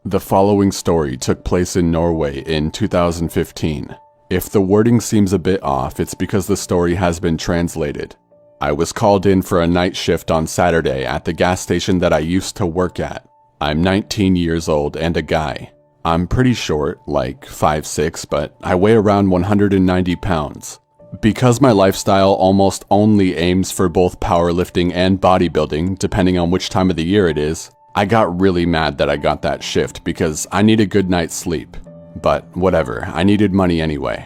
The following story took place in Norway in 2015. If the wording seems a bit off, it's because the story has been translated. I was called in for a night shift on Saturday at the gas station that I used to work at. I'm 19 years old and a guy. I'm pretty short, like 5'6", but I weigh around 190 pounds. Because my lifestyle almost only aims for both powerlifting and bodybuilding, depending on which time of the year it is, I got really mad that I got that shift because I need a good night's sleep. But whatever, I needed money anyway.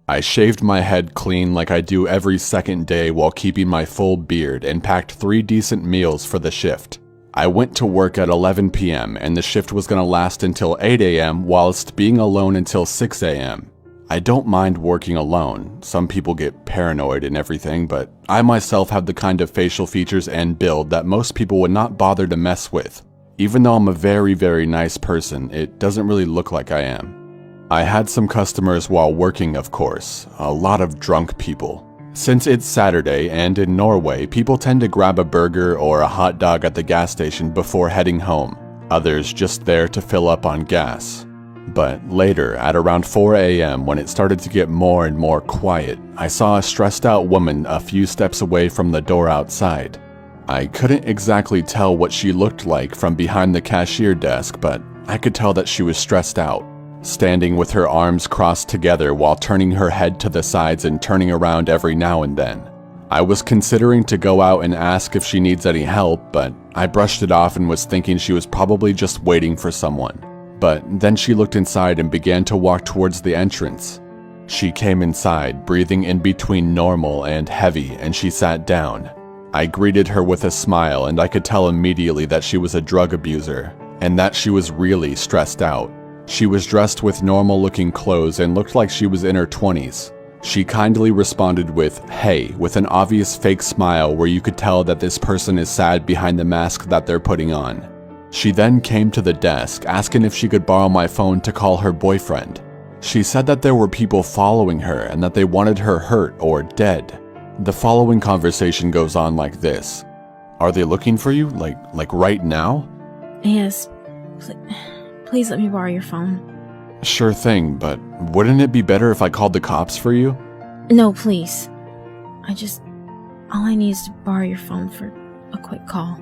I shaved my head clean like I do every second day while keeping my full beard and packed 3 decent meals for the shift. I went to work at 11 p.m. and the shift was going to last until 8 a.m. whilst being alone until 6 a.m. I don't mind working alone. Some people get paranoid and everything, but I myself have the kind of facial features and build that most people would not bother to mess with. Even though I'm a very, very nice person, it doesn't really look like I am. I had some customers while working, of course, a lot of drunk people. Since it's Saturday and in Norway, people tend to grab a burger or a hot dog at the gas station before heading home, others just there to fill up on gas. But later, at around 4 a.m. when it started to get more and more quiet, I saw a stressed out woman a few steps away from the door outside. I couldn't exactly tell what she looked like from behind the cashier desk, but I could tell that she was stressed out, standing with her arms crossed together while turning her head to the sides and turning around every now and then. I was considering to go out and ask if she needs any help, but I brushed it off and was thinking she was probably just waiting for someone. But then she looked inside and began to walk towards the entrance. She came inside, breathing in between normal and heavy, and she sat down. I greeted her with a smile, and I could tell immediately that she was a drug abuser, and that she was really stressed out. She was dressed with normal-looking clothes and looked like she was in her 20s. She kindly responded with, "Hey," with an obvious fake smile where you could tell that this person is sad behind the mask that they're putting on. She then came to the desk, asking if she could borrow my phone to call her boyfriend. She said that there were people following her and that they wanted her hurt or dead. The following conversation goes on like this. "Are they looking for you? Like right now?" Yes. Please let me borrow your phone. "Sure thing, but wouldn't it be better if I called the cops for you?" No, please. All I need is to borrow your phone for a quick call.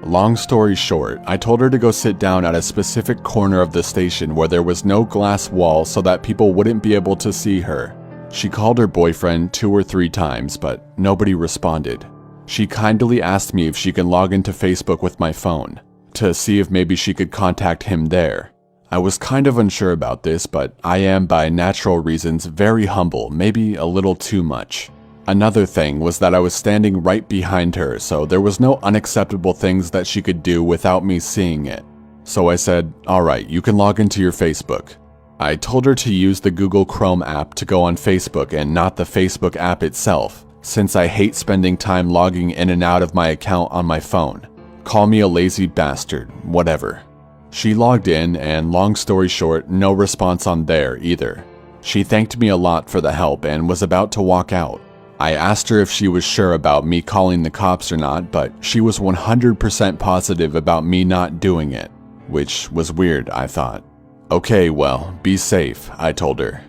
Long story short, I told her to go sit down at a specific corner of the station where there was no glass wall so that people wouldn't be able to see her. She called her boyfriend 2 or 3 times, but nobody responded. She kindly asked me if she can log into Facebook with my phone, to see if maybe she could contact him there. I was kind of unsure about this, but I am by natural reasons very humble, maybe a little too much. Another thing was that I was standing right behind her, so there was no unacceptable things that she could do without me seeing it. So I said, "Alright, you can log into your Facebook." I told her to use the Google Chrome app to go on Facebook and not the Facebook app itself, since I hate spending time logging in and out of my account on my phone. Call me a lazy bastard, whatever. She logged in, and long story short, no response on there either. She thanked me a lot for the help and was about to walk out. I asked her if she was sure about me calling the cops or not, but she was 100% positive about me not doing it, which was weird, I thought. "Okay, well, be safe," I told her.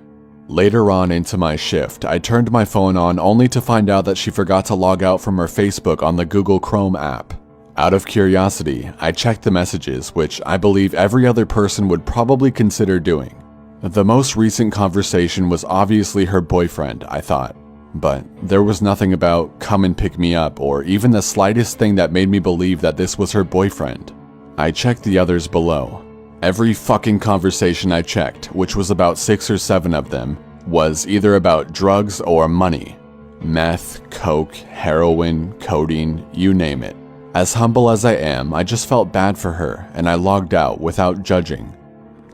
Later on into my shift, I turned my phone on only to find out that she forgot to log out from her Facebook on the Google Chrome app. Out of curiosity, I checked the messages, which I believe every other person would probably consider doing. The most recent conversation was obviously her boyfriend, I thought. But there was nothing about "come and pick me up" or even the slightest thing that made me believe that this was her boyfriend. I checked the others below. Every fucking conversation I checked, which was about 6 or 7 of them, was either about drugs or money. Meth, coke, heroin, codeine, you name it. As humble as I am, I just felt bad for her, and I logged out without judging.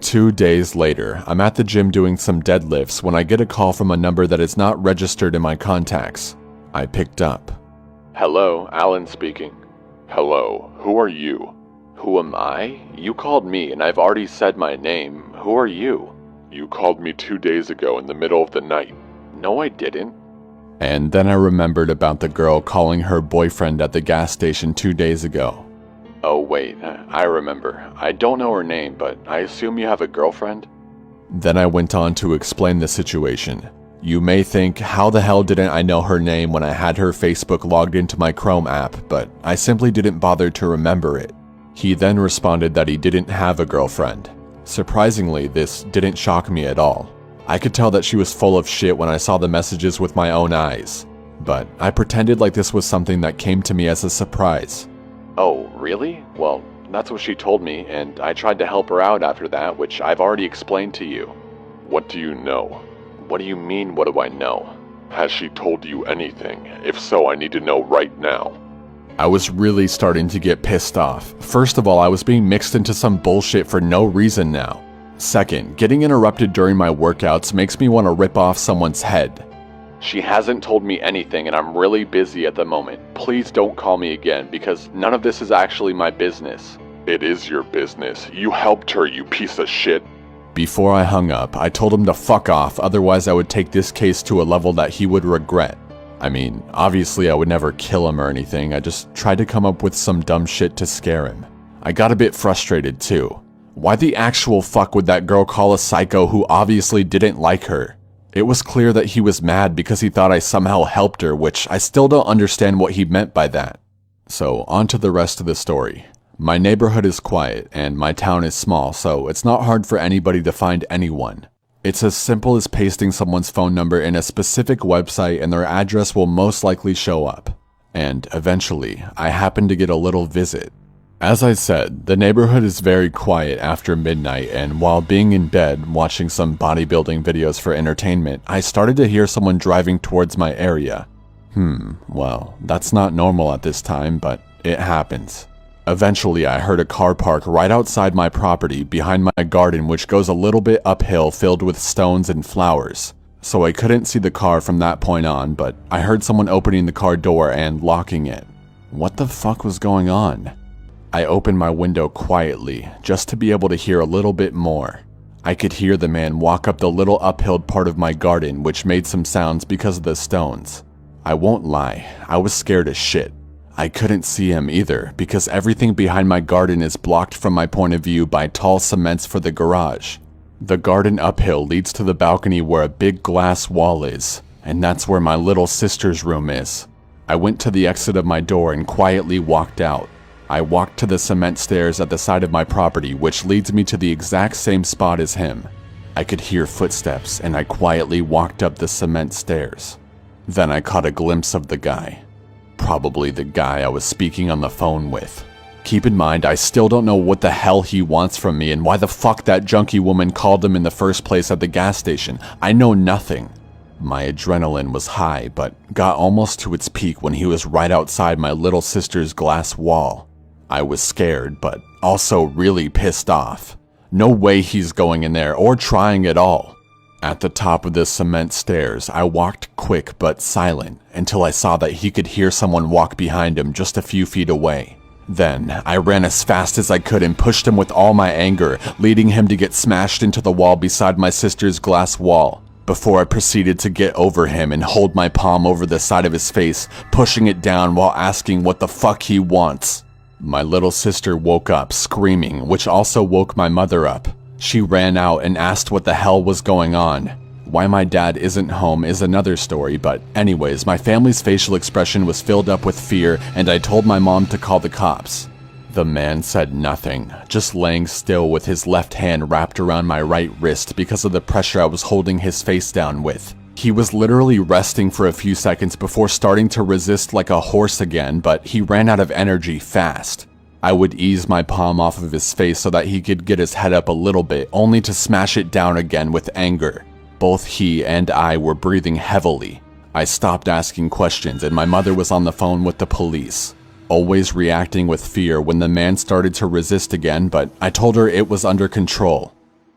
2 days later, I'm at the gym doing some deadlifts when I get a call from a number that is not registered in my contacts. I picked up. "Hello, Alan speaking." "Hello, who are you?" "Who am I? You called me and I've already said my name. Who are you?" "You called me 2 days ago in the middle of the night." "No, I didn't." And then I remembered about the girl calling her boyfriend at the gas station 2 days ago. Oh wait, I remember. I don't know her name, but I assume you have a girlfriend? Then I went on to explain the situation. You may think, how the hell didn't I know her name when I had her Facebook logged into my Chrome app, but I simply didn't bother to remember it. He then responded that he didn't have a girlfriend. Surprisingly, this didn't shock me at all. I could tell that she was full of shit when I saw the messages with my own eyes, but I pretended like this was something that came to me as a surprise. Oh, really? Well, that's what she told me, and I tried to help her out after that, which I've already explained to you. What do you know? What do you mean, what do I know? Has she told you anything? If so, I need to know right now. I was really starting to get pissed off. First of all, I was being mixed into some bullshit for no reason now. Second, getting interrupted during my workouts makes me want to rip off someone's head. She hasn't told me anything and I'm really busy at the moment. Please don't call me again because none of this is actually my business. It is your business. You helped her, you piece of shit. Before I hung up, I told him to fuck off, otherwise I would take this case to a level that he would regret. I mean, obviously I would never kill him or anything, I just tried to come up with some dumb shit to scare him. I got a bit frustrated too. Why the actual fuck would that girl call a psycho who obviously didn't like her? It was clear that he was mad because he thought I somehow helped her, which I still don't understand what he meant by that. So, on to the rest of the story. My neighborhood is quiet, and my town is small, so it's not hard for anybody to find anyone. It's as simple as pasting someone's phone number in a specific website and their address will most likely show up. And eventually, I happened to get a little visit. As I said, the neighborhood is very quiet after midnight, and while being in bed watching some bodybuilding videos for entertainment, I started to hear someone driving towards my area. Well, that's not normal at this time, but it happens. Eventually, I heard a car park right outside my property behind my garden, which goes a little bit uphill filled with stones and flowers. So I couldn't see the car from that point on, but I heard someone opening the car door and locking it. What the fuck was going on? I opened my window quietly, just to be able to hear a little bit more. I could hear the man walk up the little uphill part of my garden, which made some sounds because of the stones. I won't lie, I was scared as shit. I couldn't see him either, because everything behind my garden is blocked from my point of view by tall cements for the garage. The garden uphill leads to the balcony where a big glass wall is, and that's where my little sister's room is. I went to the exit of my door and quietly walked out. I walked to the cement stairs at the side of my property, which leads me to the exact same spot as him. I could hear footsteps, and I quietly walked up the cement stairs. Then I caught a glimpse of the guy. Probably the guy I was speaking on the phone with. Keep in mind, I still don't know what the hell he wants from me and why the fuck that junkie woman called him in the first place at the gas station. I know nothing. My adrenaline was high, but got almost to its peak when he was right outside my little sister's glass wall. I was scared, but also really pissed off. No way he's going in there or trying at all. At the top of the cement stairs, I walked quick but silent until I saw that he could hear someone walk behind him just a few feet away. Then, I ran as fast as I could and pushed him with all my anger, leading him to get smashed into the wall beside my sister's glass wall, before I proceeded to get over him and hold my palm over the side of his face, pushing it down while asking what the fuck he wants. My little sister woke up screaming, which also woke my mother up. She ran out and asked what the hell was going on. Why my dad isn't home is another story, but anyways, my family's facial expression was filled up with fear and I told my mom to call the cops. The man said nothing, just laying still with his left hand wrapped around my right wrist because of the pressure I was holding his face down with. He was literally resting for a few seconds before starting to resist like a horse again, but he ran out of energy fast. I would ease my palm off of his face so that he could get his head up a little bit, only to smash it down again with anger. Both he and I were breathing heavily. I stopped asking questions and my mother was on the phone with the police, always reacting with fear when the man started to resist again, but I told her it was under control.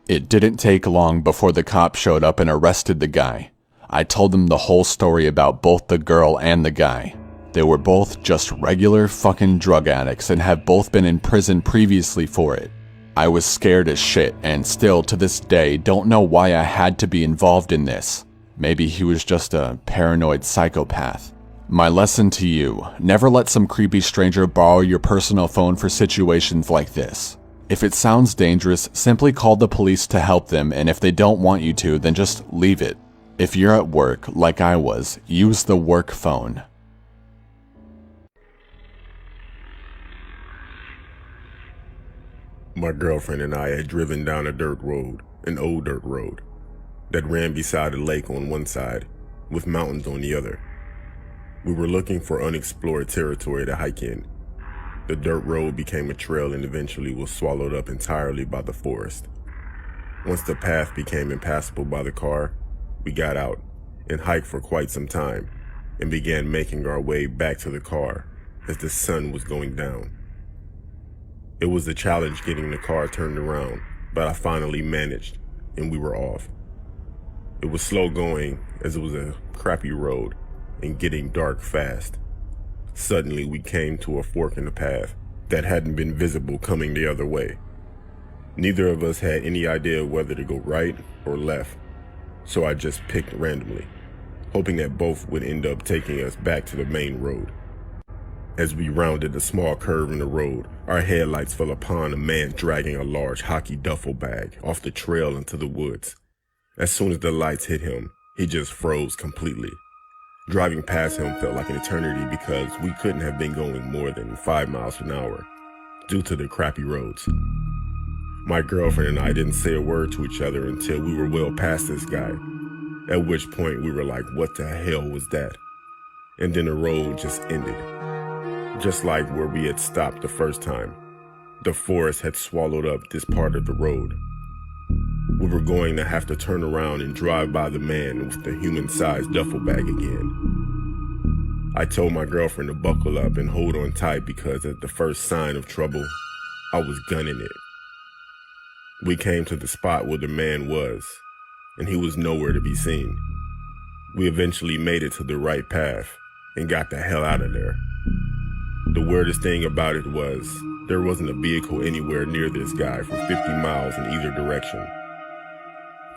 It didn't take long before the cops showed up and arrested the guy. I told them the whole story about both the girl and the guy. They were both just regular fucking drug addicts and have both been in prison previously for it. I was scared as shit and still to this day don't know why I had to be involved in this. Maybe he was just a paranoid psychopath. My lesson to you, never let some creepy stranger borrow your personal phone for situations like this. If it sounds dangerous, simply call the police to help them, and if they don't want you to, then just leave it. If you're at work, like I was, use the work phone. My girlfriend and I had driven down a dirt road, an old dirt road, that ran beside a lake on one side, with mountains on the other. We were looking for unexplored territory to hike in. The dirt road became a trail and eventually was swallowed up entirely by the forest. Once the path became impassable by the car, we got out and hiked for quite some time and began making our way back to the car as the sun was going down. It was a challenge getting the car turned around, but I finally managed and we were off. It was slow going as it was a crappy road and getting dark fast. Suddenly we came to a fork in the path that hadn't been visible coming the other way. Neither of us had any idea whether to go right or left, so I just picked randomly, hoping that both would end up taking us back to the main road. As we rounded a small curve in the road, our headlights fell upon a man dragging a large hockey duffel bag off the trail into the woods. As soon as the lights hit him, he just froze completely. Driving past him felt like an eternity because we couldn't have been going more than 5 miles an hour due to the crappy roads. My girlfriend and I didn't say a word to each other until we were well past this guy, at which point we were like, what the hell was that? And then the road just ended. Just like where we had stopped the first time, the forest had swallowed up this part of the road. We were going to have to turn around and drive by the man with the human-sized duffel bag again. I told my girlfriend to buckle up and hold on tight because at the first sign of trouble, I was gunning it. We came to the spot where the man was, and he was nowhere to be seen. We eventually made it to the right path and got the hell out of there. The weirdest thing about it was there wasn't a vehicle anywhere near this guy for 50 miles in either direction.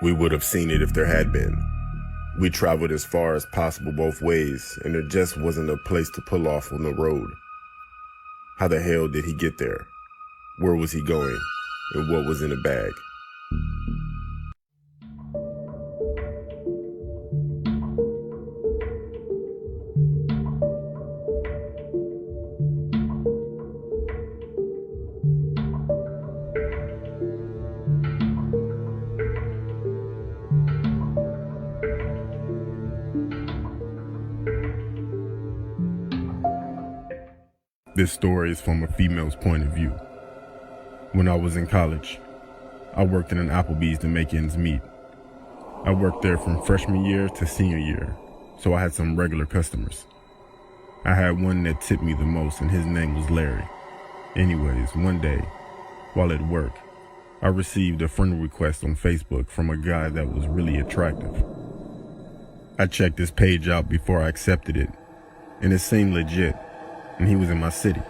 We would have seen it if there had been. We traveled as far as possible both ways, and there just wasn't a place to pull off on the road. How the hell did he get there? Where was he going? And what was in the bag? This story is from a female's point of view. When I was in college, I worked in an Applebee's to make ends meet. I worked there from freshman year to senior year, so I had some regular customers. I had one that tipped me the most, and his name was Larry. Anyways, one day, while at work, I received a friend request on Facebook from a guy that was really attractive. I checked his page out before I accepted it, and it seemed legit, and he was in my city.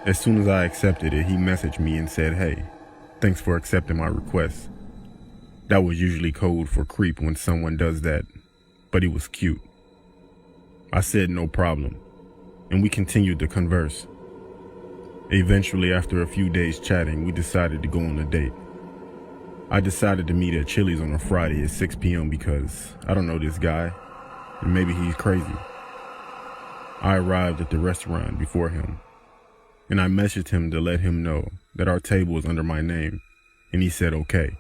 As soon as I accepted it, he messaged me and said, "Hey, thanks for accepting my request." That was usually code for creep when someone does that, but he was cute. I said no problem, and we continued to converse. Eventually, after a few days chatting, we decided to go on a date. I decided to meet at Chili's on a Friday at 6 p.m. because I don't know this guy, and maybe he's crazy. I arrived at the restaurant before him, and I messaged him to let him know that our table was under my name, and he said okay.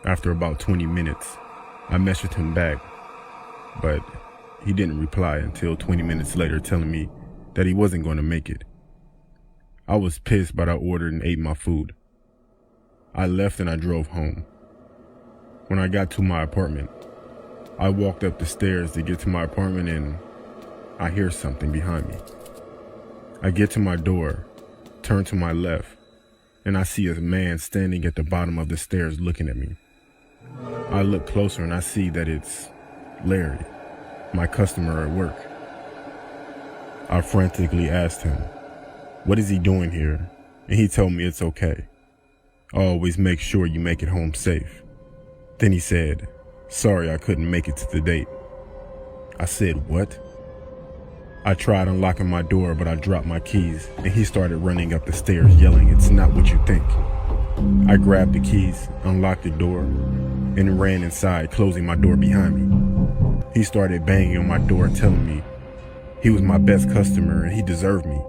After about 20 minutes, I messaged him back, but he didn't reply until 20 minutes later telling me that he wasn't going to make it. I was pissed, but I ordered and ate my food. I left and I drove home. When I got to my apartment, I walked up the stairs to get to my apartment and I hear something behind me. I get to my door, turn to my left, and I see a man standing at the bottom of the stairs looking at me. I look closer and I see that it's Larry, my customer at work. I frantically asked him, "What is he doing here?" And he told me it's okay. Always make sure you make it home safe. Then he said, "Sorry I couldn't make it to the date." I said, "What?" I tried unlocking my door, but I dropped my keys, and he started running up the stairs yelling, "It's not what you think." I grabbed the keys, unlocked the door, and ran inside, closing my door behind me. He started banging on my door, telling me he was my best customer and he deserved me.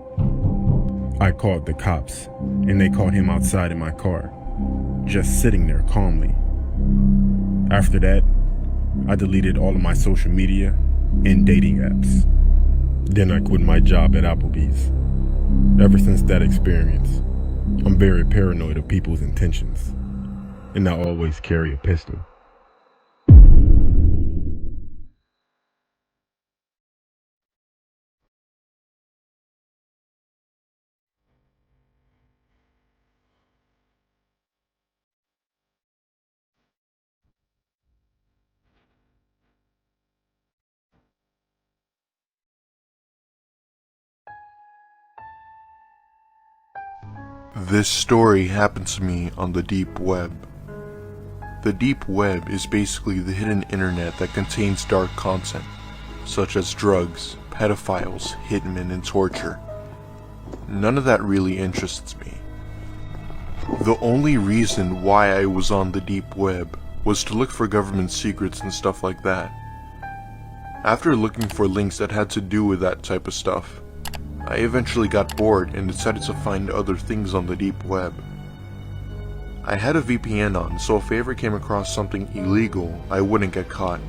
I called the cops, and they caught him outside in my car, just sitting there calmly. After that, I deleted all of my social media and dating apps. Then I quit my job at Applebee's. Ever since that experience, I'm very paranoid of people's intentions, and I always carry a pistol. This story happened to me on the deep web. The deep web is basically the hidden internet that contains dark content, such as drugs, pedophiles, hitmen, and torture. None of that really interests me. The only reason why I was on the deep web was to look for government secrets and stuff like that. After looking for links that had to do with that type of stuff, I eventually got bored and decided to find other things on the deep web. I had a VPN on, so if I ever came across something illegal, I wouldn't get caught.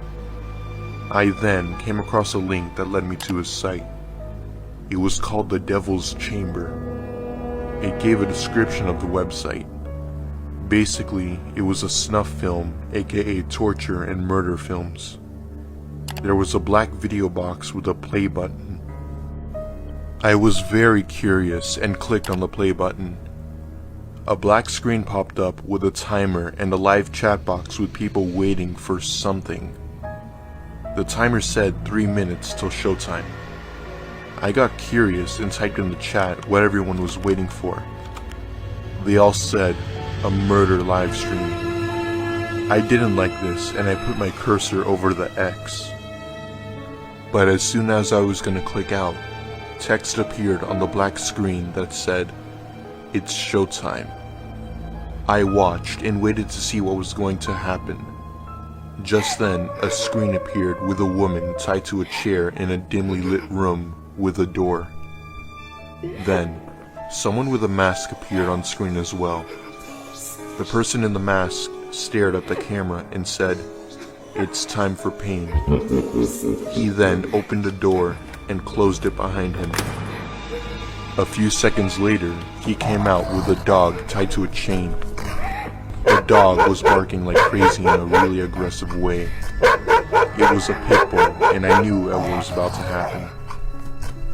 I then came across a link that led me to a site. It was called the Devil's Chamber. It gave a description of the website. Basically, it was a snuff film, aka torture and murder films. There was a black video box with a play button. I was very curious and clicked on the play button. A black screen popped up with a timer and a live chat box with people waiting for something. The timer said 3 minutes till showtime. I got curious and typed in the chat what everyone was waiting for. They all said, a murder live stream. I didn't like this and I put my cursor over the X. But as soon as I was gonna click out, text appeared on the black screen that said, "It's showtime." I watched and waited to see what was going to happen. Just then, a screen appeared with a woman tied to a chair in a dimly lit room with a door. Then, someone with a mask appeared on screen as well. The person in the mask stared at the camera and said, "It's time for pain." He then opened the door and closed it behind him. A few seconds later, he came out with a dog tied to a chain. The dog was barking like crazy in a really aggressive way. It was a pit bull, and I knew what was about to happen.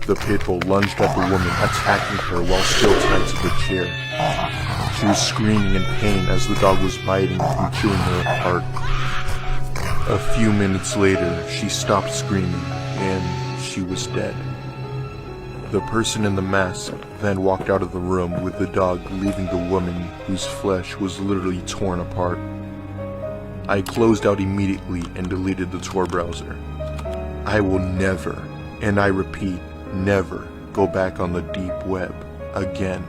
The pit bull lunged at the woman, attacking her while still tied to the chair. She was screaming in pain as the dog was biting and chewing her apart. A few minutes later, she stopped screaming, and she was dead. The person in the mask then walked out of the room with the dog, leaving the woman whose flesh was literally torn apart. I closed out immediately and deleted the Tor browser. I will never, and I repeat, never go back on the deep web again.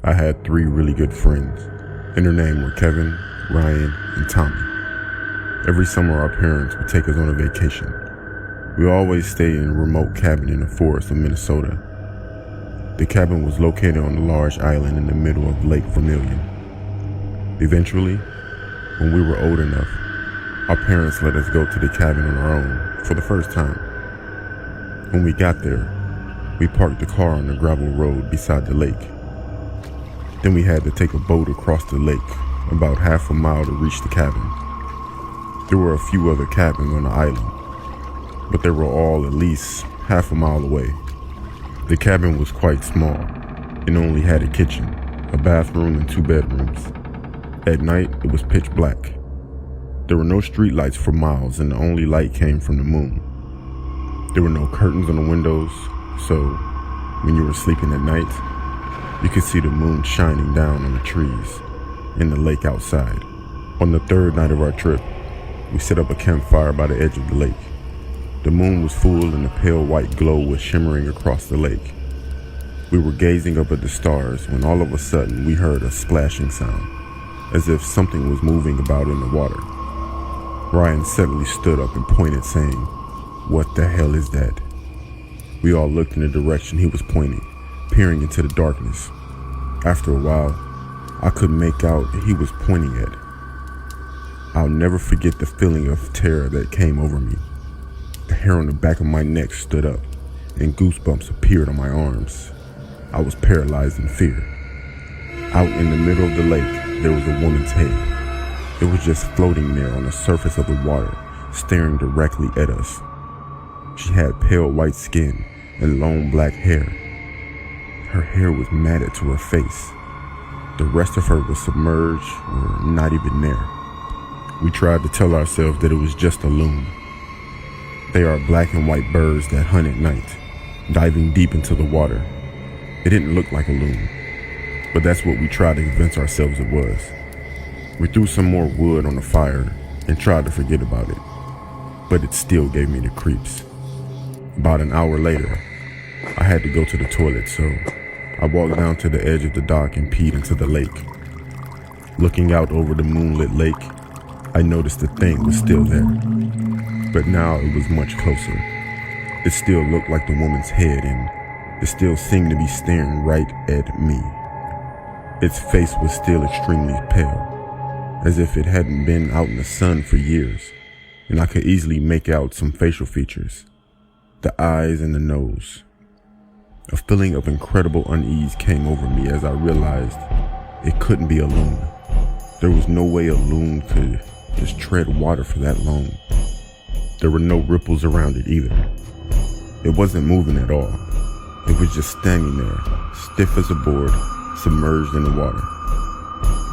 I had 3 really good friends, and their names were Kevin, Ryan, and Tommy. Every summer our parents would take us on a vacation. We always stayed in a remote cabin in the forest of Minnesota. The cabin was located on a large island in the middle of Lake Vermilion. Eventually, when we were old enough, our parents let us go to the cabin on our own for the first time. When we got there, we parked the car on the gravel road beside the lake. Then we had to take a boat across the lake, about half a mile to reach the cabin. There were a few other cabins on the island, but they were all at least half a mile away. The cabin was quite small and only had a kitchen, a bathroom, and 2 bedrooms. At night, it was pitch black. There were no street lights for miles, and the only light came from the moon. There were no curtains on the windows, so when you were sleeping at night, you could see the moon shining down on the trees and the lake outside. On the third night of our trip, we set up a campfire by the edge of the lake. The moon was full and a pale white glow was shimmering across the lake. We were gazing up at the stars when all of a sudden we heard a splashing sound, as if something was moving about in the water. Ryan suddenly stood up and pointed, saying, "What the hell is that?" We all looked in the direction he was pointing, peering into the darkness. After a while, I could make out he was pointing at. I'll never forget the feeling of terror that came over me. The hair on the back of my neck stood up, and goosebumps appeared on my arms. I was paralyzed in fear. Out in the middle of the lake, there was a woman's head. It was just floating there on the surface of the water, staring directly at us. She had pale white skin and long black hair. Her hair was matted to her face. The rest of her was submerged or not even there. We tried to tell ourselves that it was just a loon. They are black and white birds that hunt at night, diving deep into the water. It didn't look like a loon, but that's what we tried to convince ourselves it was. We threw some more wood on the fire and tried to forget about it, but it still gave me the creeps. About an hour later, I had to go to the toilet, so I walked down to the edge of the dock and peed into the lake. Looking out over the moonlit lake, I noticed the thing was still there, but now it was much closer. It still looked like the woman's head, and it still seemed to be staring right at me. Its face was still extremely pale, as if it hadn't been out in the sun for years, and I could easily make out some facial features, the eyes and the nose. A feeling of incredible unease came over me as I realized it couldn't be a loon. There was no way a loon could just tread water for that long. There were no ripples around it either. It wasn't moving at all. It was just standing there, stiff as a board, submerged in the water.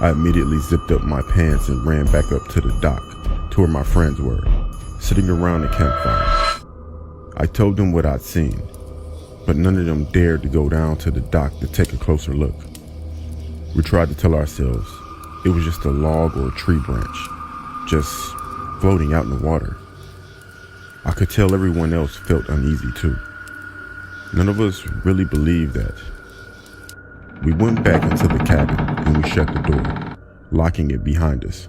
I immediately zipped up my pants and ran back up to the dock, to where my friends were, sitting around the campfire. I told them what I'd seen, but none of them dared to go down to the dock to take a closer look. We tried to tell ourselves it was just a log or a tree branch, just floating out in the water. I could tell everyone else felt uneasy too. None of us really believed that. We went back into the cabin and we shut the door, locking it behind us.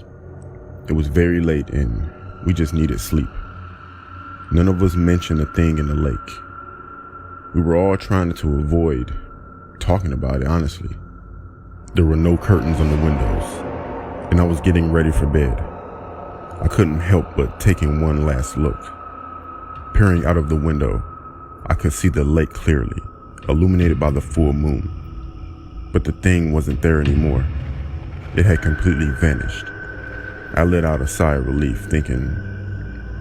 It was very late and we just needed sleep. None of us mentioned a thing in the lake. We were all trying to avoid talking about it, honestly. There were no curtains on the windows, and I was getting ready for bed. I couldn't help but taking one last look. Peering out of the window, I could see the lake clearly, illuminated by the full moon. But the thing wasn't there anymore. It had completely vanished. I let out a sigh of relief, thinking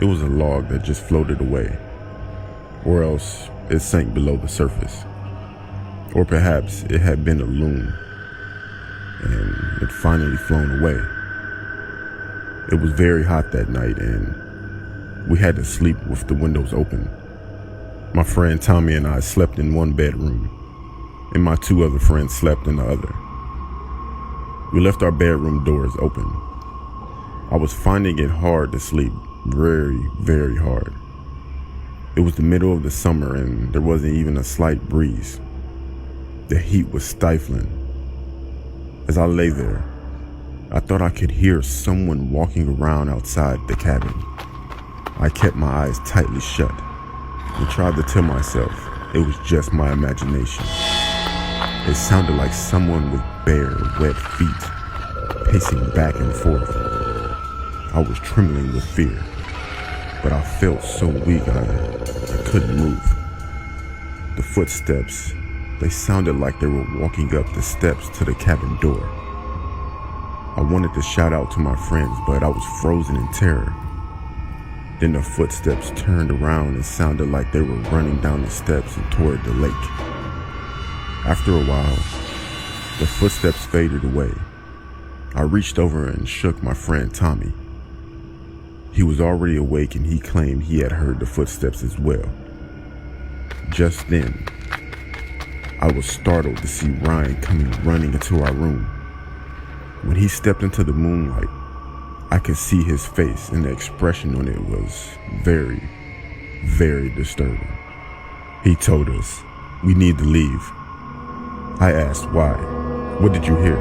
it was a log that just floated away, or else it sank below the surface. Or perhaps it had been a loon, and it finally flown away. It was very hot that night, and we had to sleep with the windows open. My friend Tommy and I slept in one bedroom, and my two other friends slept in the other. We left our bedroom doors open. I was finding it hard to sleep, very, very hard. It was the middle of the summer and there wasn't even a slight breeze. The heat was stifling. As I lay there, I thought I could hear someone walking around outside the cabin. I kept my eyes tightly shut and tried to tell myself it was just my imagination. It sounded like someone with bare, wet feet, pacing back and forth. I was trembling with fear, but I felt so weak I couldn't move. The footsteps, they sounded like they were walking up the steps to the cabin door. I wanted to shout out to my friends, but I was frozen in terror. Then the footsteps turned around and sounded like they were running down the steps and toward the lake. After a while, the footsteps faded away. I reached over and shook my friend Tommy. He was already awake and he claimed he had heard the footsteps as well. Just then, I was startled to see Ryan coming running into our room. When he stepped into the moonlight, I could see his face and the expression on it was very, very disturbing. He told us, "We need to leave." I asked why. "What did you hear?"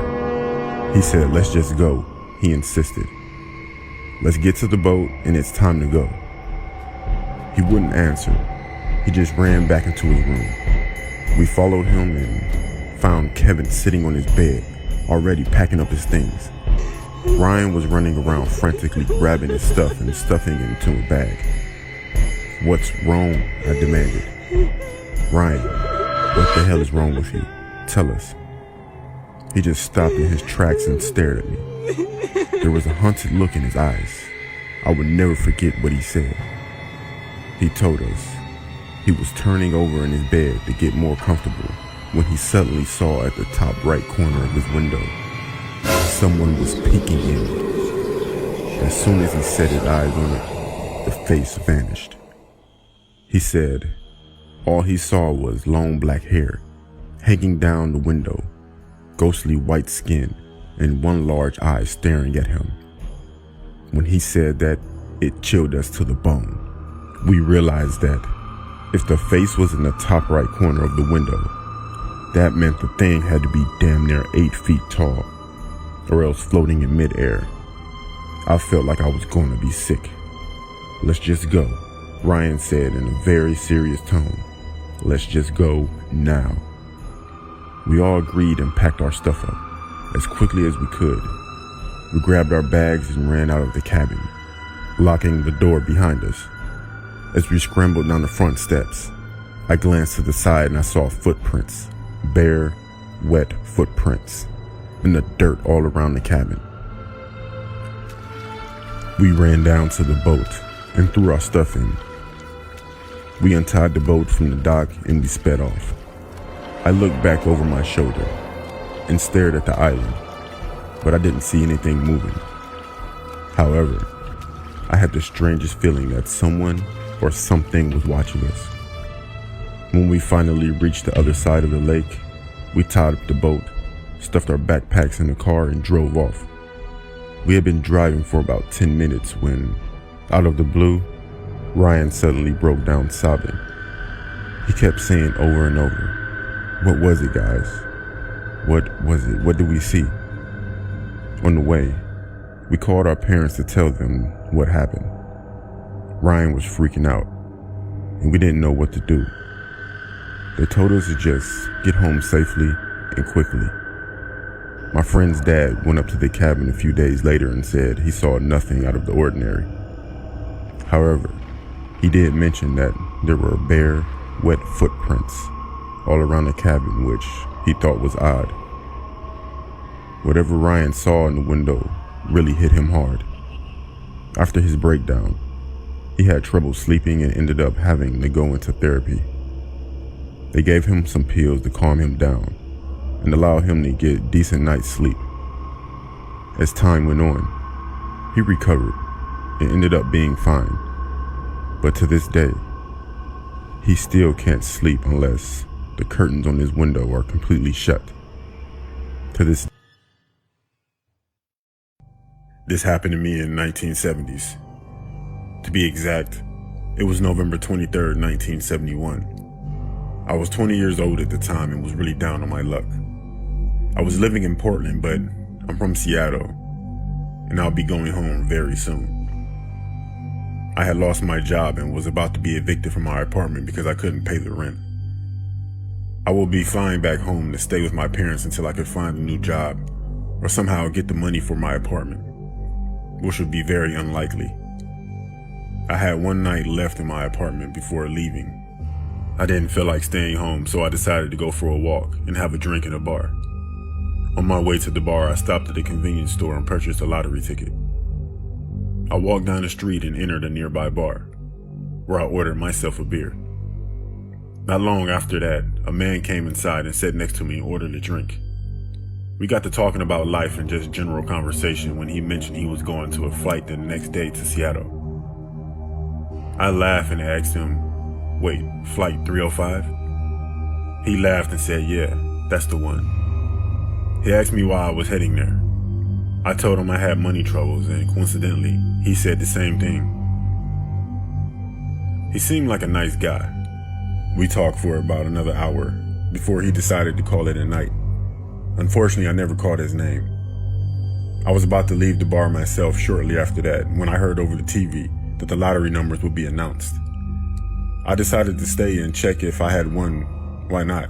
He said, "Let's just go," he insisted. "Let's get to the boat and it's time to go." He wouldn't answer. He just ran back into his room. We followed him and found Kevin sitting on his bed, already packing up his things. Ryan was running around frantically grabbing his stuff and stuffing it into a bag. "What's wrong?" I demanded. "Ryan, what the hell is wrong with you? Tell us." He just stopped in his tracks and stared at me. There was a haunted look in his eyes. I would never forget what he said. He told us he was turning over in his bed to get more comfortable when he suddenly saw at the top right corner of his window someone was peeking in. As soon as he set his eyes on it, the face vanished. He said all he saw was long black hair hanging down the window, ghostly white skin, and one large eye staring at him. When he said that, it chilled us to the bone. We realized that if the face was in the top right corner of the window, that meant the thing had to be damn near 8 feet tall, or else floating in midair. I felt like I was going to be sick. "Let's just go," Ryan said in a very serious tone. "Let's just go now." We all agreed and packed our stuff up as quickly as we could. We grabbed our bags and ran out of the cabin, locking the door behind us. As we scrambled down the front steps, I glanced to the side and I saw footprints, bare, wet footprints, in the dirt all around the cabin. We ran down to the boat and threw our stuff in. We untied the boat from the dock and we sped off. I looked back over my shoulder and stared at the island, but I didn't see anything moving. However, I had the strangest feeling that someone or something was watching us. When we finally reached the other side of the lake, we tied up the boat, stuffed our backpacks in the car, and drove off. We had been driving for about 10 minutes when, out of the blue, Ryan suddenly broke down sobbing. He kept saying over and over, "What was it, guys? What was it? What did we see?" On the way, we called our parents to tell them what happened. Ryan was freaking out, and we didn't know what to do. They told us to just get home safely and quickly. My friend's dad went up to the cabin a few days later and said he saw nothing out of the ordinary. However, he did mention that there were bare, wet footprints all around the cabin, which he thought was odd. Whatever Ryan saw in the window really hit him hard. After his breakdown, he had trouble sleeping and ended up having to go into therapy. They gave him some pills to calm him down and allow him to get a decent night's sleep. As time went on, he recovered and ended up being fine. But to this day, he still can't sleep unless the curtains on his window are completely shut. This happened to me in 1970s. To be exact, it was November 23rd, 1971. I was 20 years old at the time and was really down on my luck. I was living in Portland, but I'm from Seattle, and I'll be going home very soon. I had lost my job and was about to be evicted from my apartment because I couldn't pay the rent. I will be flying back home to stay with my parents until I could find a new job or somehow get the money for my apartment, which would be very unlikely. I had one night left in my apartment before leaving. I didn't feel like staying home, so I decided to go for a walk and have a drink in a bar. On my way to the bar, I stopped at a convenience store and purchased a lottery ticket. I walked down the street and entered a nearby bar, where I ordered myself a beer. Not long after that, a man came inside and sat next to me and ordered a drink. We got to talking about life and just general conversation when he mentioned he was going to a flight the next day to Seattle. I laughed and asked him, "Wait, flight 305? He laughed and said, "Yeah, that's the one." He asked me why I was heading there. I told him I had money troubles, and coincidentally, he said the same thing. He seemed like a nice guy. We talked for about another hour before he decided to call it a night. Unfortunately, I never caught his name. I was about to leave the bar myself shortly after that when I heard over the TV that the lottery numbers would be announced. I decided to stay and check if I had won. Why not?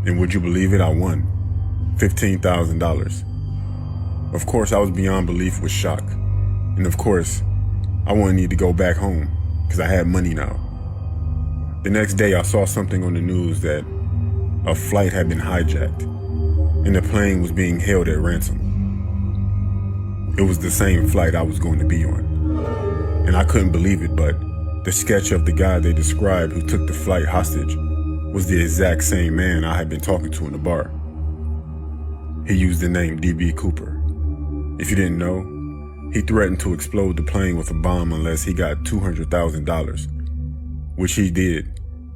And would you believe it? I won $15,000. Of course, I was beyond belief with shock. And of course, I wouldn't need to go back home because I had money now. The next day, I saw something on the news that a flight had been hijacked and the plane was being held at ransom. It was the same flight I was going to be on. And I couldn't believe it, but the sketch of the guy they described who took the flight hostage was the exact same man I had been talking to in the bar. He used the name D.B. Cooper. If you didn't know, he threatened to explode the plane with a bomb unless he got $200,000, which he did,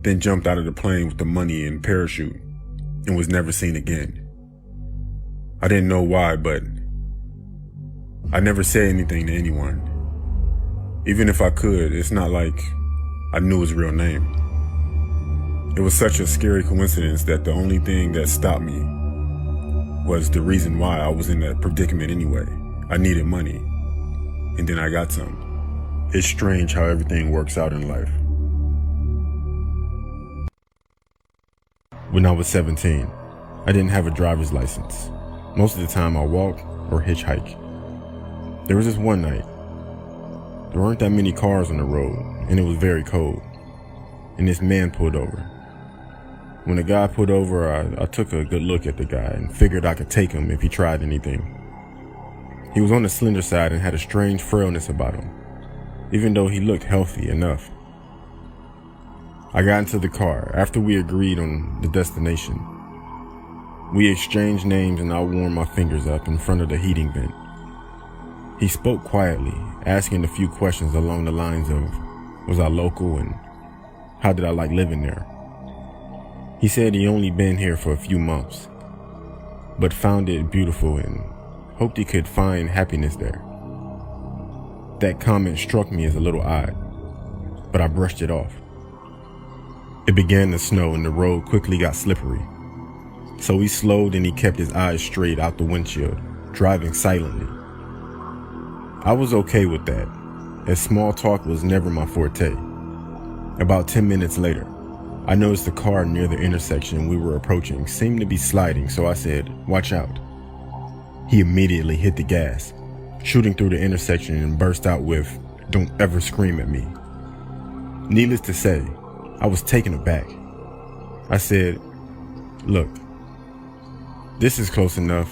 then jumped out of the plane with the money and parachute and was never seen again. I didn't know why, but I never said anything to anyone. Even if I could, it's not like I knew his real name. It was such a scary coincidence that the only thing that stopped me was the reason why I was in that predicament anyway. I needed money, and then I got some. It's strange how everything works out in life. When I was 17, I didn't have a driver's license. Most of the time I walked or hitchhike. There was this one night. There weren't that many cars on the road, and it was very cold. And this man pulled over. When the guy pulled over, I took a good look at the guy and figured I could take him if he tried anything. He was on the slender side and had a strange frailness about him, even though he looked healthy enough. I got into the car after we agreed on the destination. We exchanged names and I warmed my fingers up in front of the heating vent. He spoke quietly, asking a few questions along the lines of, was I local and how did I like living there? He said he only been here for a few months, but found it beautiful and hoped he could find happiness there. That comment struck me as a little odd, but I brushed it off. It began to snow and the road quickly got slippery. So he slowed and he kept his eyes straight out the windshield, driving silently. I was okay with that, as small talk was never my forte. About 10 minutes later, I noticed the car near the intersection we were approaching seemed to be sliding, so I said, "Watch out." He immediately hit the gas, shooting through the intersection and burst out with, "Don't ever scream at me." Needless to say, I was taken aback. I said, "Look, this is close enough.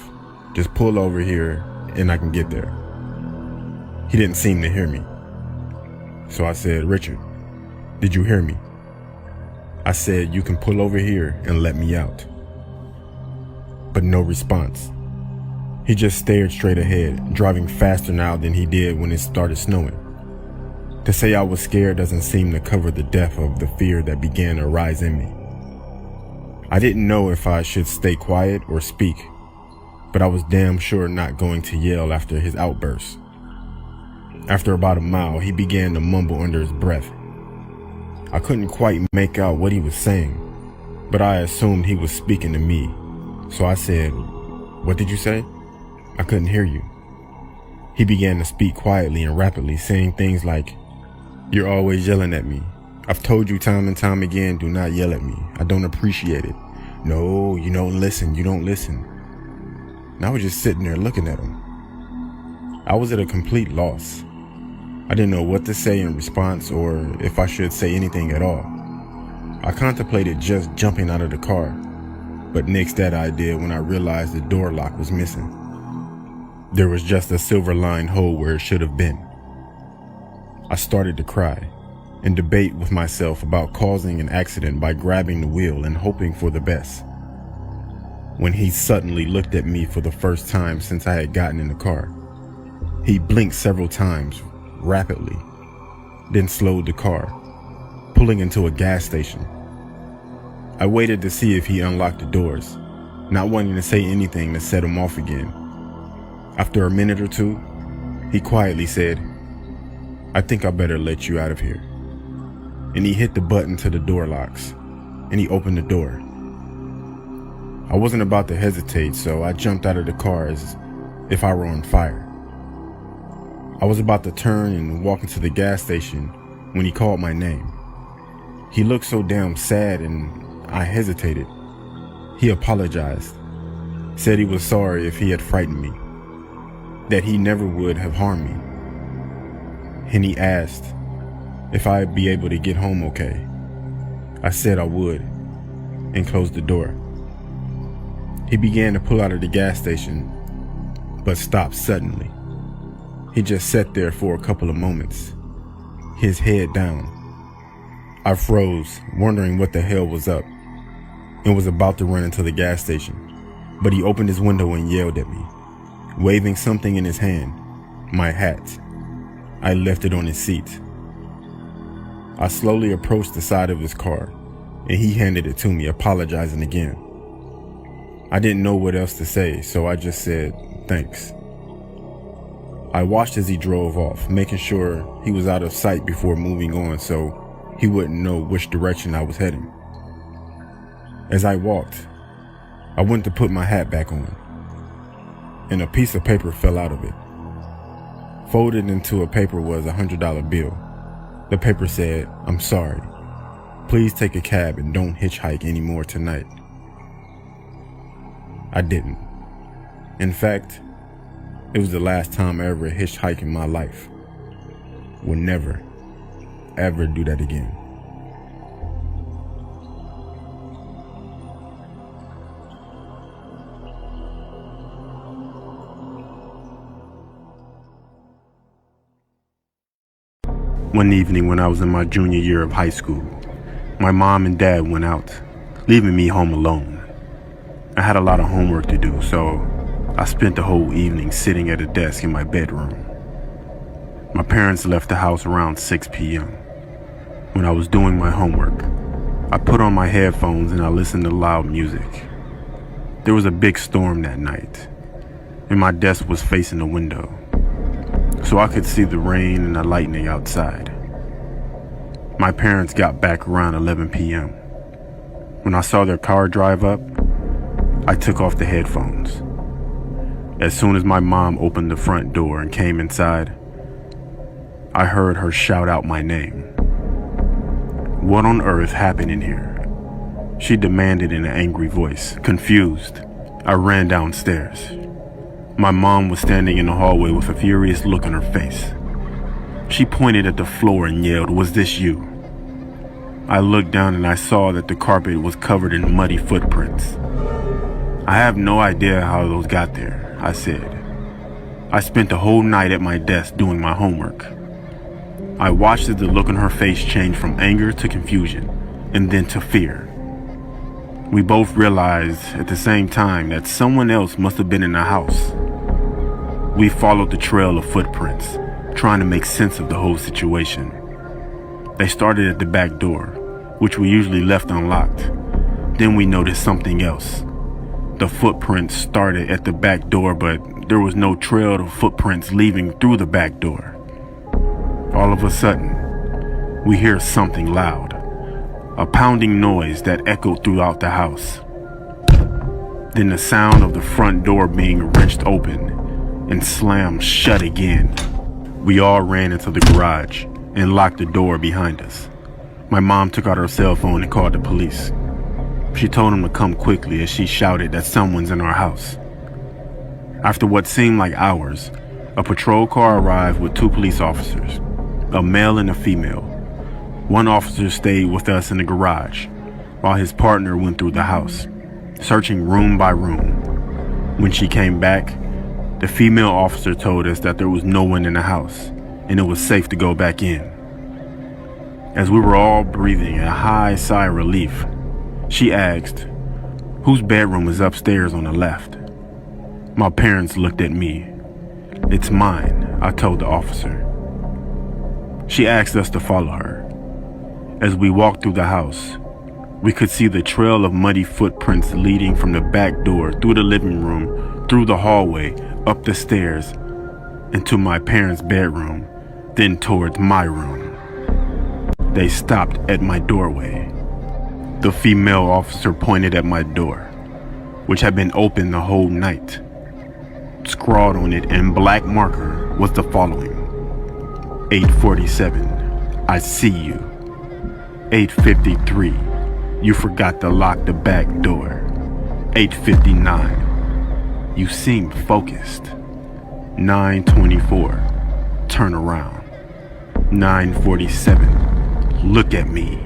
Just pull over here and I can get there." He didn't seem to hear me. So I said, "Richard, did you hear me? I said you can pull over here and let me out." But no response. He just stared straight ahead, driving faster now than he did when it started snowing. To say I was scared doesn't seem to cover the depth of the fear that began to rise in me. I didn't know if I should stay quiet or speak, but I was damn sure not going to yell after his outburst. After about a mile, he began to mumble under his breath. I couldn't quite make out what he was saying, but I assumed he was speaking to me. So I said, "What did you say? I couldn't hear you." He began to speak quietly and rapidly, saying things like, "You're always yelling at me. I've told you time and time again, do not yell at me. I don't appreciate it. No, you don't listen, you don't listen." And I was just sitting there looking at him. I was at a complete loss. I didn't know what to say in response or if I should say anything at all. I contemplated just jumping out of the car, but nixed that idea when I realized the door lock was missing. There was just a silver-lined hole where it should have been. I started to cry and debate with myself about causing an accident by grabbing the wheel and hoping for the best. when he suddenly looked at me for the first time since I had gotten in the car. He blinked several times, rapidly, then slowed the car, pulling into a gas station. I waited to see if he unlocked the doors, not wanting to say anything to set him off again. After a minute or two, he quietly said, "I think I better let you out of here." And he hit the button to the door locks, and he opened the door. I wasn't about to hesitate, so I jumped out of the car as if I were on fire. I was about to turn and walk into the gas station when he called my name. He looked so damn sad and I hesitated. He apologized, said he was sorry if he had frightened me, that he never would have harmed me. And he asked if I'd be able to get home okay. I said I would and closed the door. He began to pull out of the gas station, but stopped suddenly. He just sat there for a couple of moments, his head down. I froze, wondering what the hell was up, and was about to run into the gas station, but he opened his window and yelled at me, waving something in his hand, my hat. I left it on his seat. I slowly approached the side of his car, and he handed it to me, apologizing again. I didn't know what else to say, so I just said, "Thanks." I watched as he drove off, making sure he was out of sight before moving on so he wouldn't know which direction I was heading. As I walked, I went to put my hat back on, and a piece of paper fell out of it. Folded into a paper was a $100 bill. The paper said, "I'm sorry. Please take a cab and don't hitchhike anymore tonight." I didn't. In fact, it was the last time I ever hitchhiked in my life. Will never, ever do that again. One evening when I was in my junior year of high school, my mom and dad went out, leaving me home alone. I had a lot of homework to do, so I spent the whole evening sitting at a desk in my bedroom. My parents left the house around 6 p.m. When I was doing my homework, I put on my headphones and I listened to loud music. There was a big storm that night, and my desk was facing the window, so I could see the rain and the lightning outside. My parents got back around 11 p.m. When I saw their car drive up, I took off the headphones. As soon as my mom opened the front door and came inside, I heard her shout out my name. "What on earth happened in here?" she demanded in an angry voice. Confused, I ran downstairs. My mom was standing in the hallway with a furious look on her face. She pointed at the floor and yelled, "Was this you?" I looked down and I saw that the carpet was covered in muddy footprints. "I have no idea how those got there," I said. "I spent the whole night at my desk doing my homework." I watched as the look on her face changed from anger to confusion, and then to fear. We both realized at the same time that someone else must have been in the house. We followed the trail of footprints, trying to make sense of the whole situation. They started at the back door, which we usually left unlocked. Then we noticed something else. The footprints started at the back door, but there was no trail of footprints leaving through the back door. All of a sudden, we hear something loud, a pounding noise that echoed throughout the house. Then the sound of the front door being wrenched open and slammed shut again. We all ran into the garage and locked the door behind us. My mom took out her cell phone and called the police. She told them to come quickly as she shouted that someone's in our house. After what seemed like hours, a patrol car arrived with 2 police officers, a male and a female. One officer stayed with us in the garage, while his partner went through the house, searching room by room. When she came back, the female officer told us that there was no one in the house, and it was safe to go back in. As we were all breathing a high sigh of relief, she asked, Whose bedroom is upstairs on the left? My parents looked at me. It's mine, I told the officer. She asked us to follow her. As we walked through the house, we could see the trail of muddy footprints leading from the back door, through the living room, through the hallway, up the stairs, into my parents' bedroom, then towards my room. They stopped at my doorway. The female officer pointed at my door, which had been open the whole night. Scrawled on it in black marker was the following: 8:47, I see you. 8:53, you forgot to lock the back door. 8:59, you seem focused. 9:24, turn around. 9:47, look at me.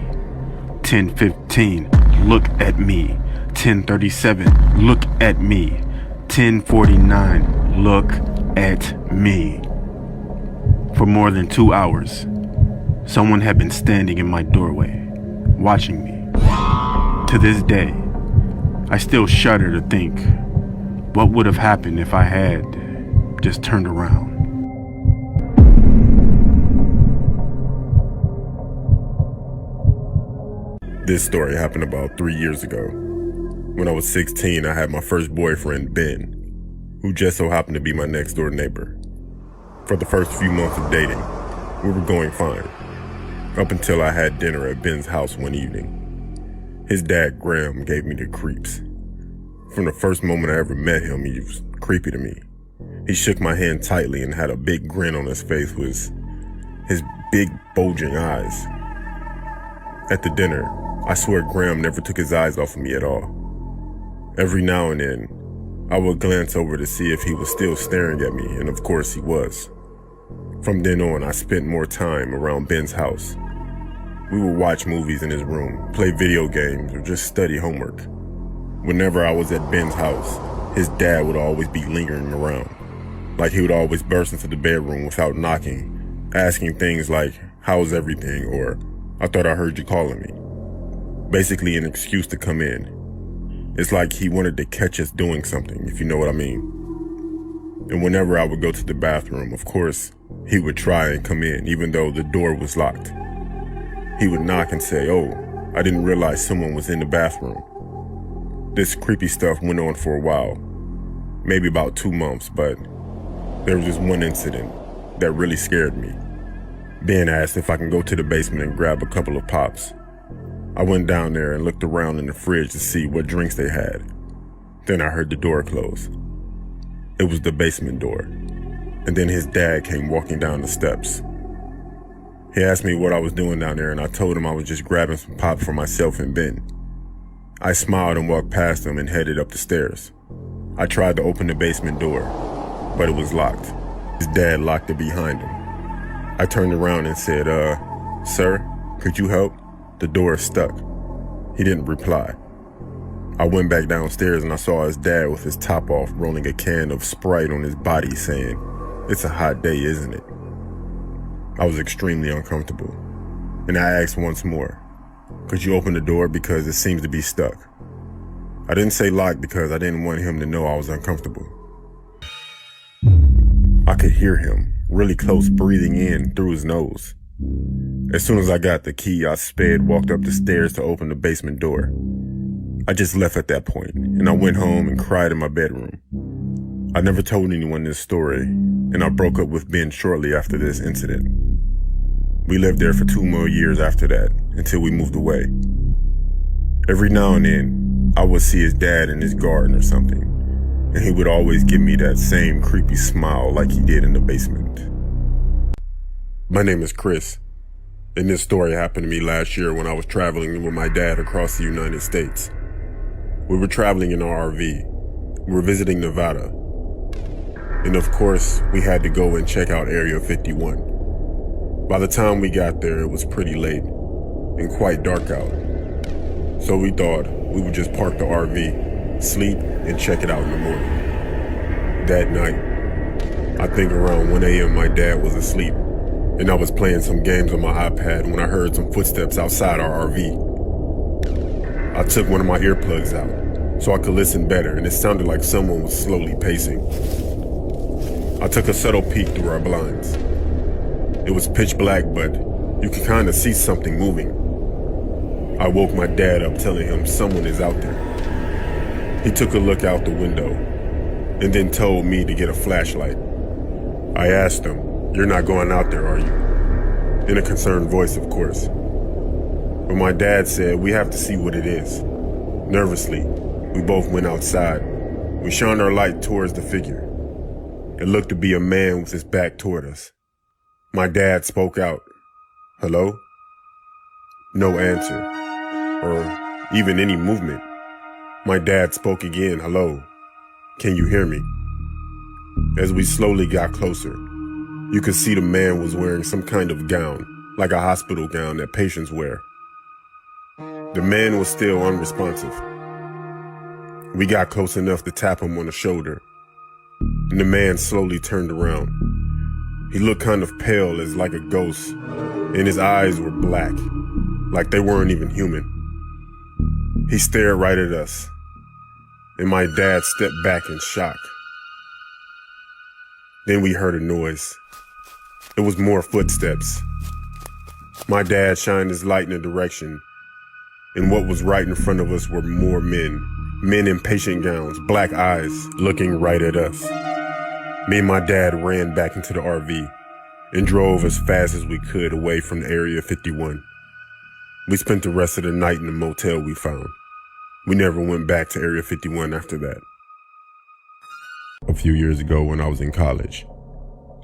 10:15, look at me. 10:37, look at me. 10:49, look at me. For more than 2 hours, someone had been standing in my doorway, watching me. To this day, I still shudder to think what would have happened if I had just turned around. This story happened about 3 years ago. When I was 16, I had my first boyfriend, Ben, who just so happened to be my next door neighbor. For the first few months of dating, we were going fine, up until I had dinner at Ben's house one evening. His dad, Graham, gave me the creeps. From the first moment I ever met him, he was creepy to me. He shook my hand tightly and had a big grin on his face with his big bulging eyes. At the dinner, I swear Graham never took his eyes off of me at all. Every now and then, I would glance over to see if he was still staring at me, and of course he was. From then on, I spent more time around Ben's house. We would watch movies in his room, play video games, or just study homework. Whenever I was at Ben's house, his dad would always be lingering around. Like he would always burst into the bedroom without knocking, asking things like, "How's everything?" or "I thought I heard you calling me." Basically an excuse to come in. It's like he wanted to catch us doing something, if you know what I mean. And whenever I would go to the bathroom, of course, he would try and come in, even though the door was locked. He would knock and say, "Oh, I didn't realize someone was in the bathroom." This creepy stuff went on for a while, maybe about 2 months, but there was this one incident that really scared me. Ben asked if I can go to the basement and grab a couple of pops. I went down there and looked around in the fridge to see what drinks they had. Then I heard the door close. It was the basement door. And then his dad came walking down the steps. He asked me what I was doing down there, and I told him I was just grabbing some pop for myself and Ben. I smiled and walked past him and headed up the stairs. I tried to open the basement door, but it was locked. His dad locked it behind him. I turned around and said, "Sir, could you help? The door is stuck." He didn't reply. I went back downstairs and I saw his dad with his top off, rolling a can of Sprite on his body, saying, "It's a hot day, isn't it?" I was extremely uncomfortable, and I asked once more, "Could you open the door because it seems to be stuck?" I didn't say lock because I didn't want him to know I was uncomfortable. I could hear him, really close, breathing in through his nose. As soon as I got the key, I walked up the stairs to open the basement door. I just left at that point, and I went home and cried in my bedroom. I never told anyone this story, and I broke up with Ben shortly after this incident. We lived there for 2 more years after that, until we moved away. Every now and then, I would see his dad in his garden or something, and he would always give me that same creepy smile like he did in the basement. My name is Chris, and this story happened to me last year when I was traveling with my dad across the United States. We were traveling in our RV. We were visiting Nevada. And of course, we had to go and check out Area 51. By the time we got there, it was pretty late and quite dark out. So we thought we would just park the RV, sleep, and check it out in the morning. That night, I think around 1 a.m. my dad was asleep, and I was playing some games on my iPad when I heard some footsteps outside our RV. I took one of my earplugs out so I could listen better, and it sounded like someone was slowly pacing. I took a subtle peek through our blinds. It was pitch black, but you could kind of see something moving. I woke my dad up, telling him someone is out there. He took a look out the window and then told me to get a flashlight. I asked him, "You're not going out there, are you?" In a concerned voice, of course. But my dad said, "We have to see what it is." Nervously, we both went outside. We shone our light towards the figure. It looked to be a man with his back toward us. My dad spoke out, "Hello?" No answer, or even any movement. My dad spoke again, "Hello, can you hear me?" As we slowly got closer, you could see the man was wearing some kind of gown, like a hospital gown that patients wear. The man was still unresponsive. We got close enough to tap him on the shoulder, and the man slowly turned around. He looked kind of pale, as like a ghost, and his eyes were black, like they weren't even human. He stared right at us, and my dad stepped back in shock. Then we heard a noise. It was more footsteps. My dad shined his light in a direction, and what was right in front of us were more men in patient gowns, black eyes, looking right at us. Me and my dad ran back into the RV and drove as fast as we could away from the Area 51. We spent the rest of the night in the motel we found. We never went back to Area 51 after that. A few years ago when I was in college,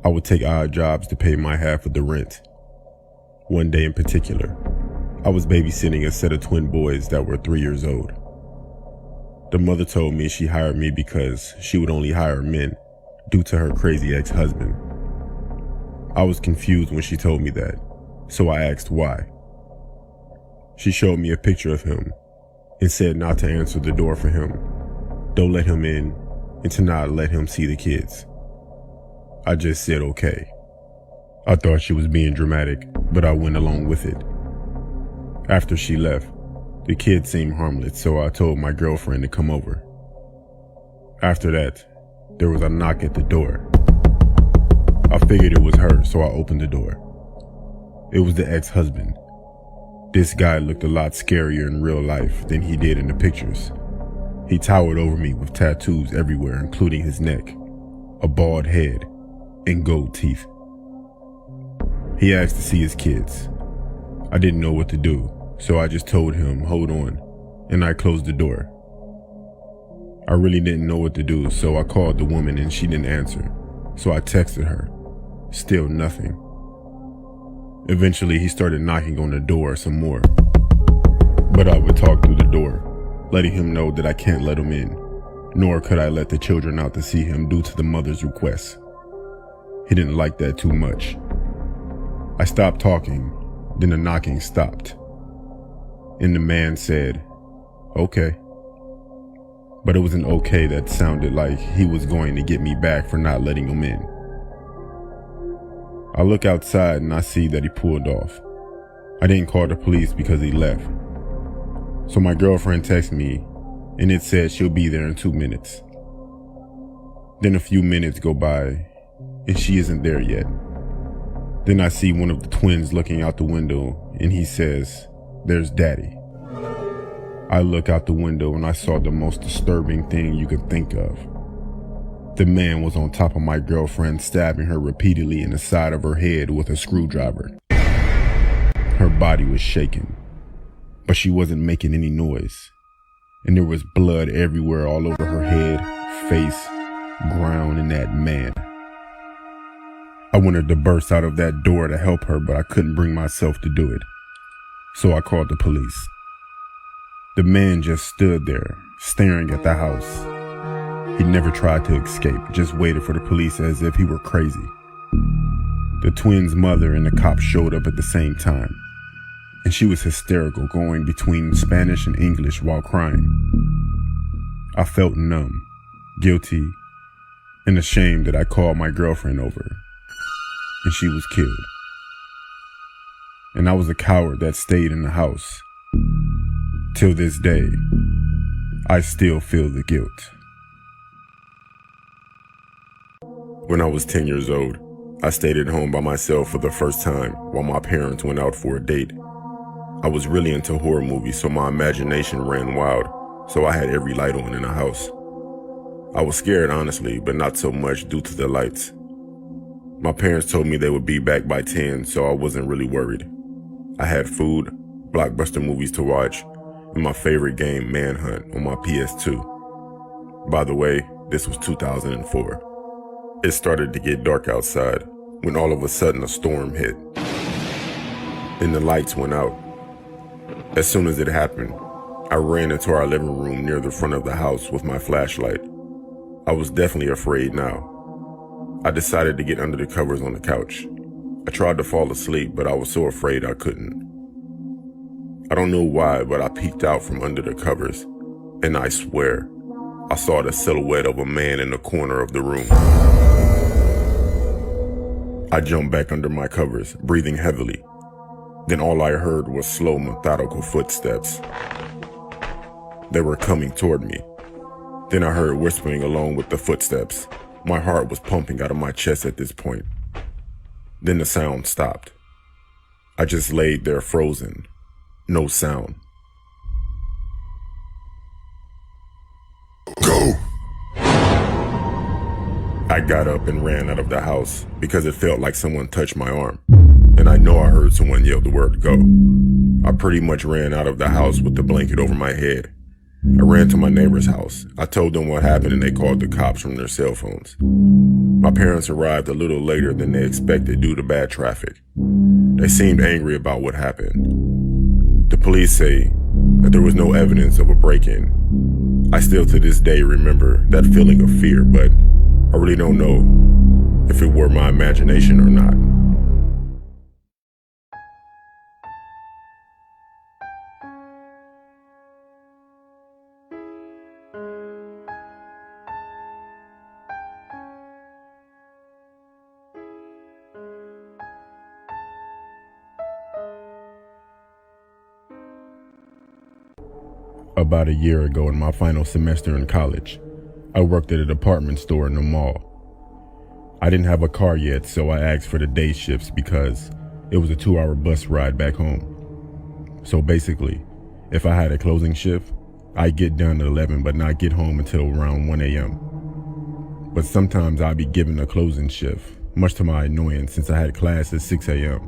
I would take odd jobs to pay my half of the rent. One day in particular, I was babysitting a set of twin boys that were 3 years old. The mother told me she hired me because she would only hire men due to her crazy ex-husband. I was confused when she told me that, so I asked why. She showed me a picture of him and said not to answer the door for him, don't let him in, and to not let him see the kids. I just said okay. I thought she was being dramatic, but I went along with it. After she left, the kids seemed harmless, so I told my girlfriend to come over. After that, there was a knock at the door. I figured it was her, so I opened the door. It was the ex-husband. This guy looked a lot scarier in real life than he did in the pictures. He towered over me with tattoos everywhere, including his neck, a bald head, and gold teeth. He asked to see his kids. I didn't know what to do, so I just told him, hold on, and I closed the door. I really didn't know what to do, so I called the woman and she didn't answer, so I texted her. Still nothing. Eventually, he started knocking on the door some more, but I would talk through the door, letting him know that I can't let him in, nor could I let the children out to see him due to the mother's request. He didn't like that too much. I stopped talking, then the knocking stopped, and the man said, okay. But it was an okay that sounded like he was going to get me back for not letting him in. I look outside and I see that he pulled off. I didn't call the police because he left. So my girlfriend texted me and it said she'll be there in 2 minutes. Then a few minutes go by and she isn't there yet. Then I see one of the twins looking out the window and he says, there's Daddy. I look out the window and I saw the most disturbing thing you could think of. The man was on top of my girlfriend, stabbing her repeatedly in the side of her head with a screwdriver. Her body was shaking, but she wasn't making any noise. And there was blood everywhere, all over her head, face, ground, and that man. I wanted to burst out of that door to help her, but I couldn't bring myself to do it. So I called the police. The man just stood there, staring at the house. He never tried to escape, just waited for the police as if he were crazy. The twins' mother and the cop showed up at the same time, and she was hysterical, going between Spanish and English while crying. I felt numb, guilty, and ashamed that I called my girlfriend over, and she was killed. And I was a coward that stayed in the house. Till this day, I still feel the guilt. When I was 10 years old, I stayed at home by myself for the first time while my parents went out for a date. I was really into horror movies, so my imagination ran wild, so I had every light on in the house. I was scared, honestly, but not so much due to the lights. My parents told me they would be back by 10, so I wasn't really worried. I had food, blockbuster movies to watch, and my favorite game, Manhunt, on my PS2. By the way, this was 2004. It started to get dark outside when all of a sudden a storm hit. Then the lights went out. As soon as it happened, I ran into our living room near the front of the house with my flashlight. I was definitely afraid now. I decided to get under the covers on the couch. I tried to fall asleep, but I was so afraid I couldn't. I don't know why, but I peeked out from under the covers, and I swear, I saw the silhouette of a man in the corner of the room. I jumped back under my covers, breathing heavily. Then all I heard was slow, methodical footsteps. They were coming toward me. Then I heard whispering along with the footsteps. My heart was pumping out of my chest at this point. Then the sound stopped. I just laid there frozen. No sound. Go! I got up and ran out of the house because it felt like someone touched my arm. And I know I heard someone yell the word go. I pretty much ran out of the house with the blanket over my head. I ran to my neighbor's house. I told them what happened and they called the cops from their cell phones. My parents arrived a little later than they expected due to bad traffic. They seemed angry about what happened. The police say that there was no evidence of a break-in. I still to this day remember that feeling of fear, but I really don't know if it were my imagination or not. About a year ago in my final semester in college, I worked at a department store in the mall. I didn't have a car yet, so I asked for the day shifts because it was a 2-hour bus ride back home. So basically, if I had a closing shift, I'd get done at 11 but not get home until around 1 a.m. But sometimes I'd be given a closing shift, much to my annoyance since I had class at 6 a.m.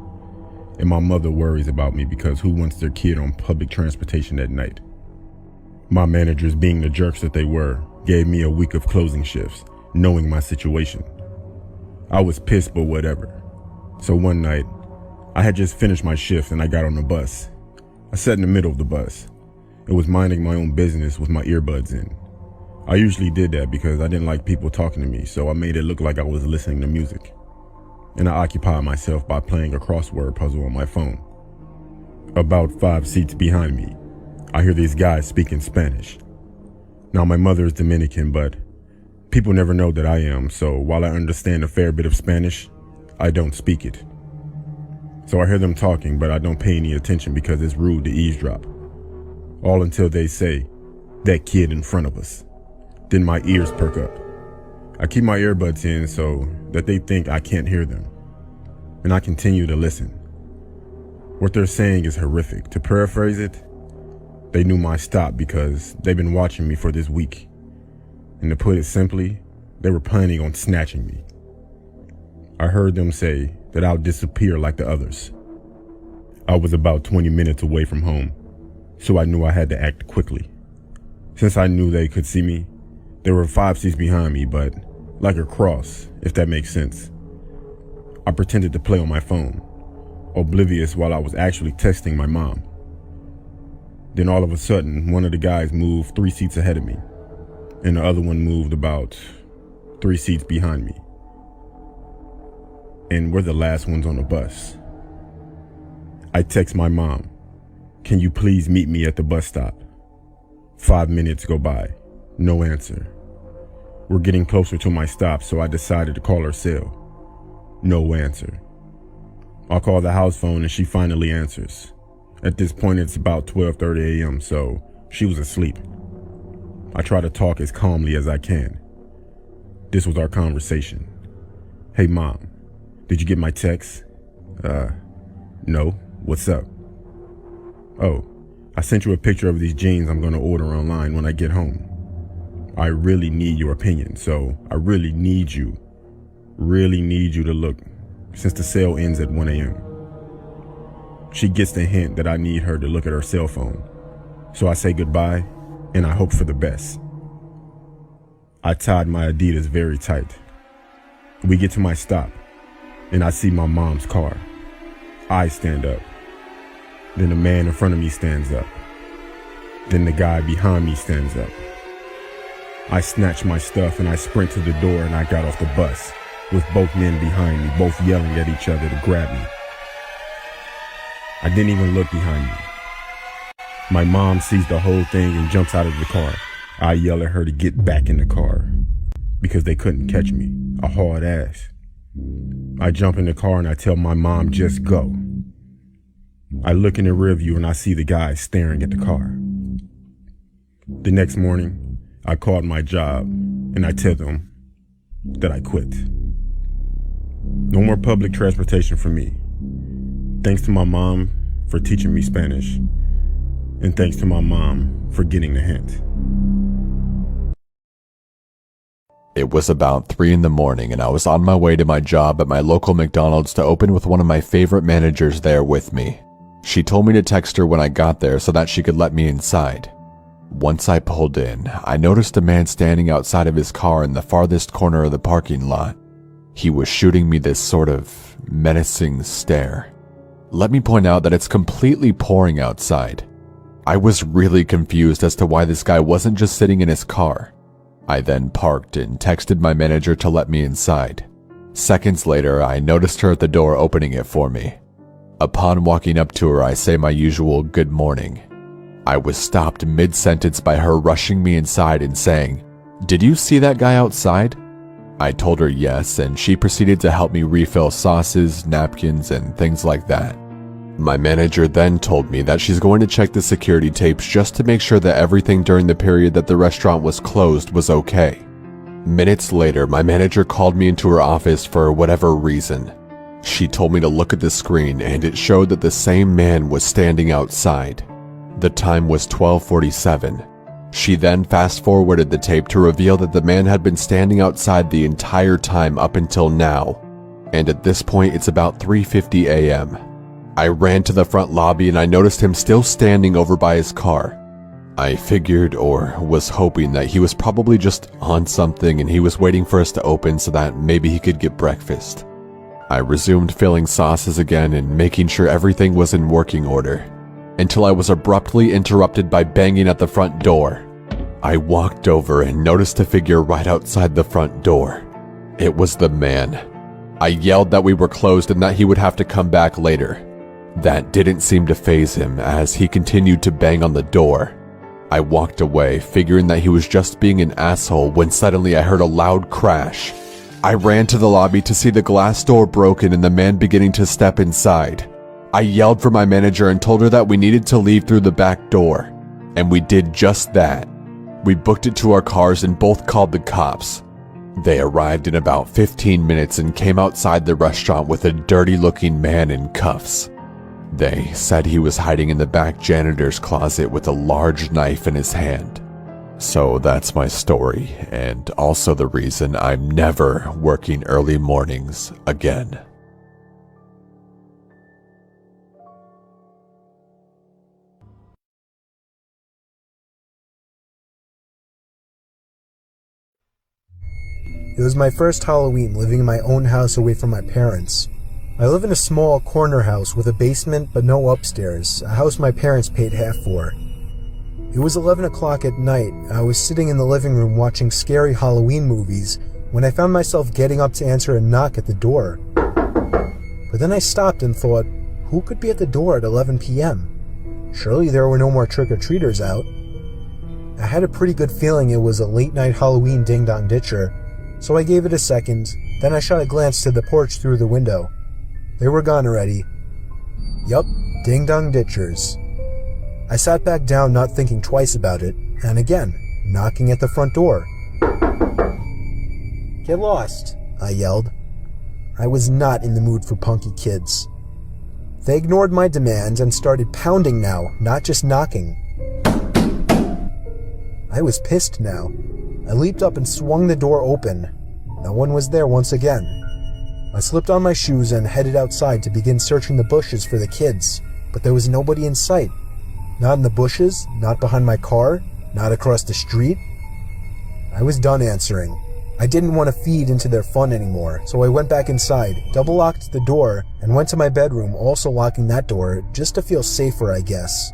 And my mother worries about me because who wants their kid on public transportation at night? My managers, being the jerks that they were, gave me a week of closing shifts, knowing my situation. I was pissed, but whatever. So one night, I had just finished my shift and I got on the bus. I sat in the middle of the bus. It was minding my own business with my earbuds in. I usually did that because I didn't like people talking to me, so I made it look like I was listening to music. And I occupied myself by playing a crossword puzzle on my phone. About 5 seats behind me, I hear these guys speaking Spanish. Now, my mother is Dominican, but people never know that I am, so while I understand a fair bit of Spanish, I don't speak it. So I hear them talking, but I don't pay any attention because it's rude to eavesdrop. All until they say, "That kid in front of us." Then my ears perk up. I keep my earbuds in so that they think I can't hear them. And I continue to listen. What they're saying is horrific. To paraphrase it, they knew my stop because they've been watching me for this week. And to put it simply, they were planning on snatching me. I heard them say that I'll disappear like the others. I was about 20 minutes away from home, so I knew I had to act quickly. Since I knew they could see me, there were 5 seats behind me, but like a cross, if that makes sense. I pretended to play on my phone, oblivious while I was actually texting my mom. Then all of a sudden, one of the guys moved 3 seats ahead of me, and the other one moved about 3 seats behind me. And we're the last ones on the bus. I text my mom, "Can you please meet me at the bus stop?" 5 minutes go by, no answer. We're getting closer to my stop, so I decided to call her cell. No answer. I call the house phone and she finally answers. At this point, it's about 12:30 a.m., so she was asleep. I try to talk as calmly as I can. This was our conversation. "Hey, Mom, did you get my text?" No. What's up?" "Oh, I sent you a picture of these jeans I'm gonna order online when I get home. I really need your opinion, so I really need you to look, since the sale ends at 1 a.m. She gets the hint that I need her to look at her cell phone, so I say goodbye and I hope for the best. I tied my Adidas very tight. We get to my stop, and I see my mom's car. I stand up. Then the man in front of me stands up. Then the guy behind me stands up. I snatch my stuff and I sprint to the door, and I got off the bus with both men behind me, both yelling at each other to grab me. I didn't even look behind me. My mom sees the whole thing and jumps out of the car. I yell at her to get back in the car because they couldn't catch me, a hard ass. I jump in the car and I tell my mom, "Just go." I look in the rear view and I see the guy staring at the car. The next morning, I called my job and I tell them that I quit. No more public transportation for me. Thanks to my mom for teaching me Spanish, and thanks to my mom for getting the hint. It was about 3 in the morning and I was on my way to my job at my local McDonald's to open with one of my favorite managers there with me. She told me to text her when I got there so that she could let me inside. Once I pulled in, I noticed a man standing outside of his car in the farthest corner of the parking lot. He was shooting me this sort of menacing stare. Let me point out that it's completely pouring outside. I was really confused as to why this guy wasn't just sitting in his car. I then parked and texted my manager to let me inside. Seconds later, I noticed her at the door opening it for me. Upon walking up to her, I say my usual good morning. I was stopped mid-sentence by her rushing me inside and saying, "Did you see that guy outside?" I told her yes, and she proceeded to help me refill sauces, napkins, and things like that. My manager then told me that she's going to check the security tapes just to make sure that everything during the period that the restaurant was closed was okay. Minutes later, my manager called me into her office for whatever reason. She told me to look at the screen, and it showed that the same man was standing outside. The time was 12:47. She then fast-forwarded the tape to reveal that the man had been standing outside the entire time up until now, and at this point it's about 3:50 a.m. I ran to the front lobby and I noticed him still standing over by his car. I figured, or was hoping, that he was probably just on something and he was waiting for us to open so that maybe he could get breakfast. I resumed filling sauces again and making sure everything was in working order, until I was abruptly interrupted by banging at the front door. I walked over and noticed a figure right outside the front door. It was the man. I yelled that we were closed and that he would have to come back later. That didn't seem to faze him as he continued to bang on the door. I walked away, figuring that he was just being an asshole, when suddenly I heard a loud crash. I ran to the lobby to see the glass door broken and the man beginning to step inside. I yelled for my manager and told her that we needed to leave through the back door, and we did just that. We booked it to our cars and both called the cops. They arrived in about 15 minutes and came outside the restaurant with a dirty-looking man in cuffs. They said he was hiding in the back janitor's closet with a large knife in his hand. So that's my story, and also the reason I'm never working early mornings again. It was my first Halloween living in my own house away from my parents. I live in a small corner house with a basement but no upstairs, a house my parents paid half for. It was 11 o'clock at night. I was sitting in the living room watching scary Halloween movies when I found myself getting up to answer a knock at the door. But then I stopped and thought, who could be at the door at 11 p.m.? Surely there were no more trick-or-treaters out. I had a pretty good feeling it was a late-night Halloween ding-dong ditcher, so I gave it a second, then I shot a glance to the porch through the window. They were gone already. Yup, ding-dong ditchers. I sat back down, not thinking twice about it, and again, knocking at the front door. "Get lost," I yelled. I was not in the mood for punky kids. They ignored my demands and started pounding now, not just knocking. I was pissed now. I leaped up and swung the door open. No one was there once again. I slipped on my shoes and headed outside to begin searching the bushes for the kids, but there was nobody in sight. Not in the bushes, not behind my car, not across the street. I was done answering. I didn't want to feed into their fun anymore, so I went back inside, double-locked the door, and went to my bedroom, also locking that door, just to feel safer, I guess.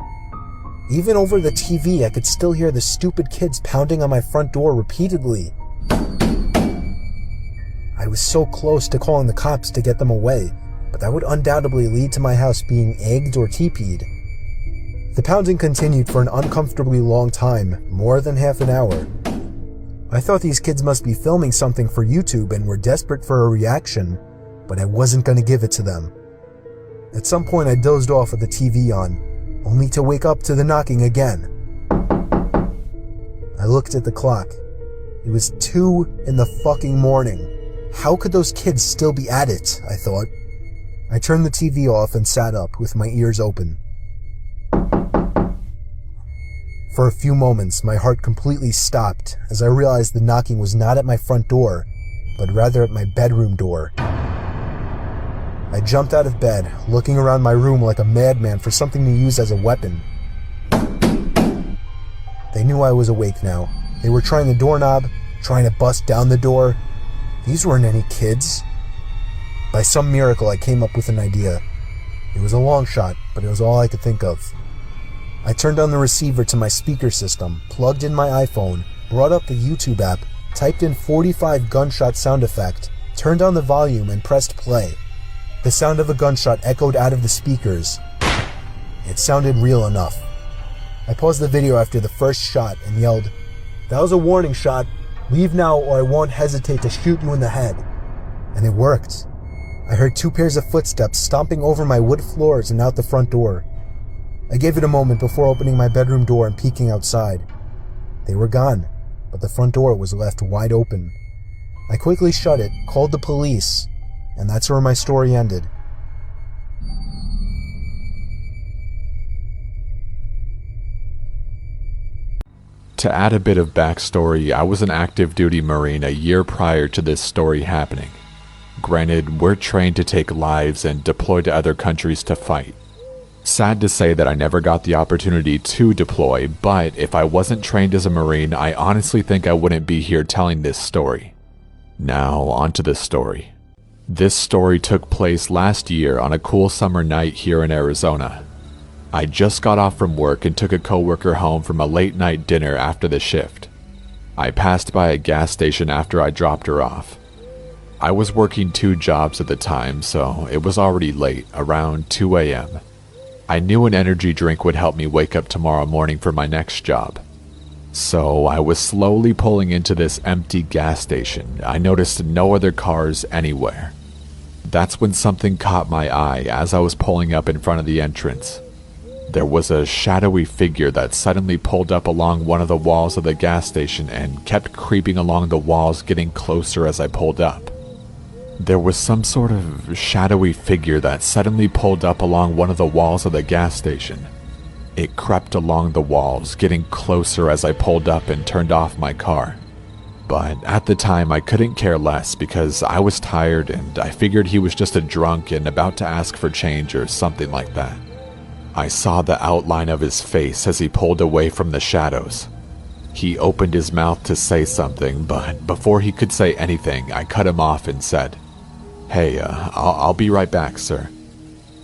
Even over the TV, I could still hear the stupid kids pounding on my front door repeatedly. I was so close to calling the cops to get them away, but that would undoubtedly lead to my house being egged or TP'd. The pounding continued for an uncomfortably long time, more than half an hour. I thought these kids must be filming something for YouTube and were desperate for a reaction, but I wasn't going to give it to them. At some point I dozed off with the TV on, only to wake up to the knocking again. I looked at the clock. It was 2 in the fucking morning. How could those kids still be at it, I thought. I turned the TV off and sat up with my ears open. For a few moments, my heart completely stopped as I realized the knocking was not at my front door, but rather at my bedroom door. I jumped out of bed, looking around my room like a madman for something to use as a weapon. They knew I was awake now. They were trying the doorknob, trying to bust down the door. These weren't any kids. By some miracle, I came up with an idea. It was a long shot, but it was all I could think of. I turned on the receiver to my speaker system, plugged in my iPhone, brought up the YouTube app, typed in 45 gunshot sound effect, turned on the volume and pressed play. The sound of a gunshot echoed out of the speakers. It sounded real enough. I paused the video after the first shot and yelled, "That was a warning shot. Leave now or I won't hesitate to shoot you in the head." And it worked. I heard 2 pairs of footsteps stomping over my wood floors and out the front door. I gave it a moment before opening my bedroom door and peeking outside. They were gone, but the front door was left wide open. I quickly shut it, called the police, and that's where my story ended. To add a bit of backstory, I was an active duty Marine a year prior to this story happening. Granted, we're trained to take lives and deploy to other countries to fight. Sad to say that I never got the opportunity to deploy, but if I wasn't trained as a Marine, I honestly think I wouldn't be here telling this story. Now, onto the story. This story took place last year on a cool summer night here in Arizona. I just got off from work and took a coworker home from a late night dinner after the shift. I passed by a gas station after I dropped her off. I was working 2 jobs at the time, so it was already late, around 2 a.m. I knew an energy drink would help me wake up tomorrow morning for my next job. So I was slowly pulling into this empty gas station. I noticed no other cars anywhere. That's when something caught my eye as I was pulling up in front of the entrance. There was a shadowy figure that suddenly pulled up along one of the walls of the gas station and kept creeping along the walls, getting closer as I pulled up. There was some sort of shadowy figure that suddenly pulled up along one of the walls of the gas station. It crept along the walls, getting closer as I pulled up and turned off my car. But at the time I couldn't care less because I was tired and I figured he was just a drunk and about to ask for change or something like that. I saw the outline of his face as he pulled away from the shadows. He opened his mouth to say something, but before he could say anything, I cut him off and said, "Hey, I'll be right back, sir."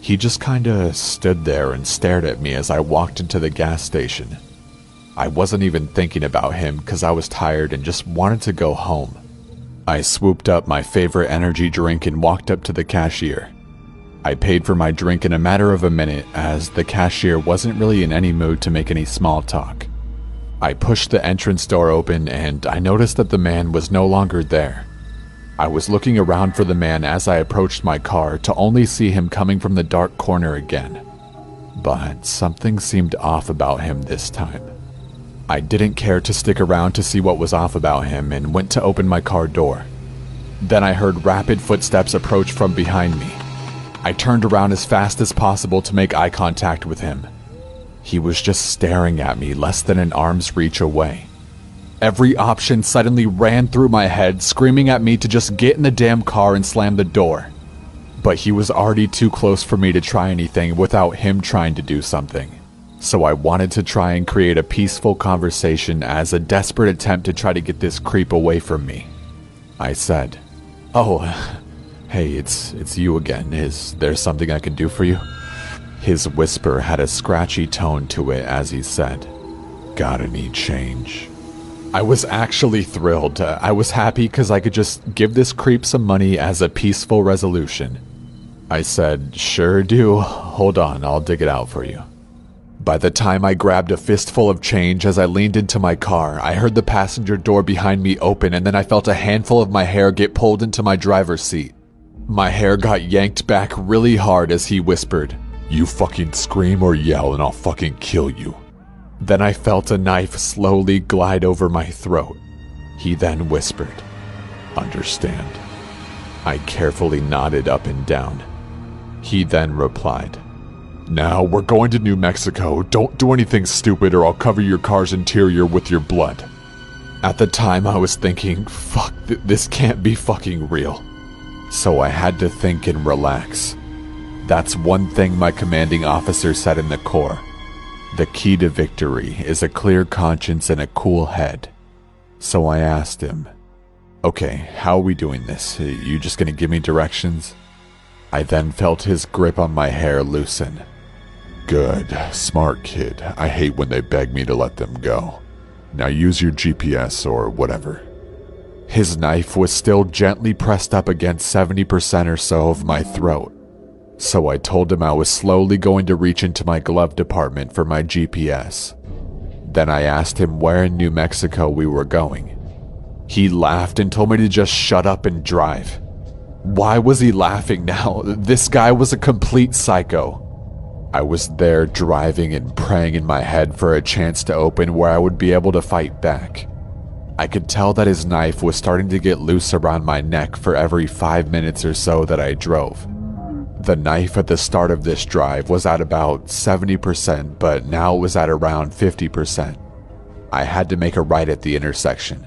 He just kinda stood there and stared at me as I walked into the gas station. I wasn't even thinking about him because I was tired and just wanted to go home. I swooped up my favorite energy drink and walked up to the cashier. I paid for my drink in a matter of a minute as the cashier wasn't really in any mood to make any small talk. I pushed the entrance door open and I noticed that the man was no longer there. I was looking around for the man as I approached my car to only see him coming from the dark corner again. But something seemed off about him this time. I didn't care to stick around to see what was off about him and went to open my car door. Then I heard rapid footsteps approach from behind me. I turned around as fast as possible to make eye contact with him. He was just staring at me less than an arm's reach away. Every option suddenly ran through my head, screaming at me to just get in the damn car and slam the door. But he was already too close for me to try anything without him trying to do something. So I wanted to try and create a peaceful conversation as a desperate attempt to try to get this creep away from me. I said, "Oh, hey, it's you again. Is there something I can do for you?" His whisper had a scratchy tone to it as he said, "Gotta need change." I was actually thrilled. I was happy because I could just give this creep some money as a peaceful resolution. I said, "Sure do. Hold on, I'll dig it out for you." By the time I grabbed a fistful of change as I leaned into my car, I heard the passenger door behind me open, and then I felt a handful of my hair get pulled into my driver's seat. My hair got yanked back really hard as he whispered, "You fucking scream or yell and I'll fucking kill you." Then I felt a knife slowly glide over my throat. He then whispered, "Understand." I carefully nodded up and down. He then replied, "Now we're going to New Mexico. Don't do anything stupid or I'll cover your car's interior with your blood." At the time I was thinking, fuck, this can't be fucking real. So I had to think and relax. That's one thing my commanding officer said in the Corps. The key to victory is a clear conscience and a cool head. So I asked him, "Okay, how are we doing this? You just gonna give me directions?" I then felt his grip on my hair loosen. "Good, smart kid. I hate when they beg me to let them go. Now use your GPS or whatever." His knife was still gently pressed up against 70% or so of my throat. So I told him I was slowly going to reach into my glove compartment for my GPS. Then I asked him where in New Mexico we were going. He laughed and told me to just shut up and drive. Why was he laughing now? This guy was a complete psycho. I was there driving and praying in my head for a chance to open where I would be able to fight back. I could tell that his knife was starting to get loose around my neck for every 5 minutes or so that I drove. The knife at the start of this drive was at about 70%, but now it was at around 50%. I had to make a right at the intersection.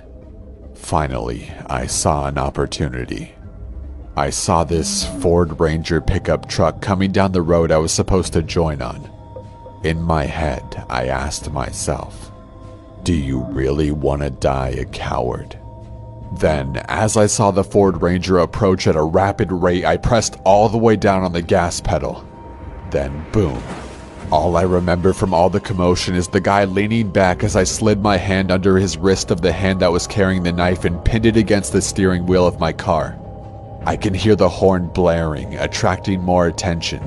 Finally, I saw an opportunity. I saw this Ford Ranger pickup truck coming down the road I was supposed to join on. In my head, I asked myself, "Do you really want to die a coward?" Then, as I saw the Ford Ranger approach at a rapid rate, I pressed all the way down on the gas pedal. Then, boom. All I remember from all the commotion is the guy leaning back as I slid my hand under his wrist of the hand that was carrying the knife and pinned it against the steering wheel of my car. I can hear the horn blaring, attracting more attention.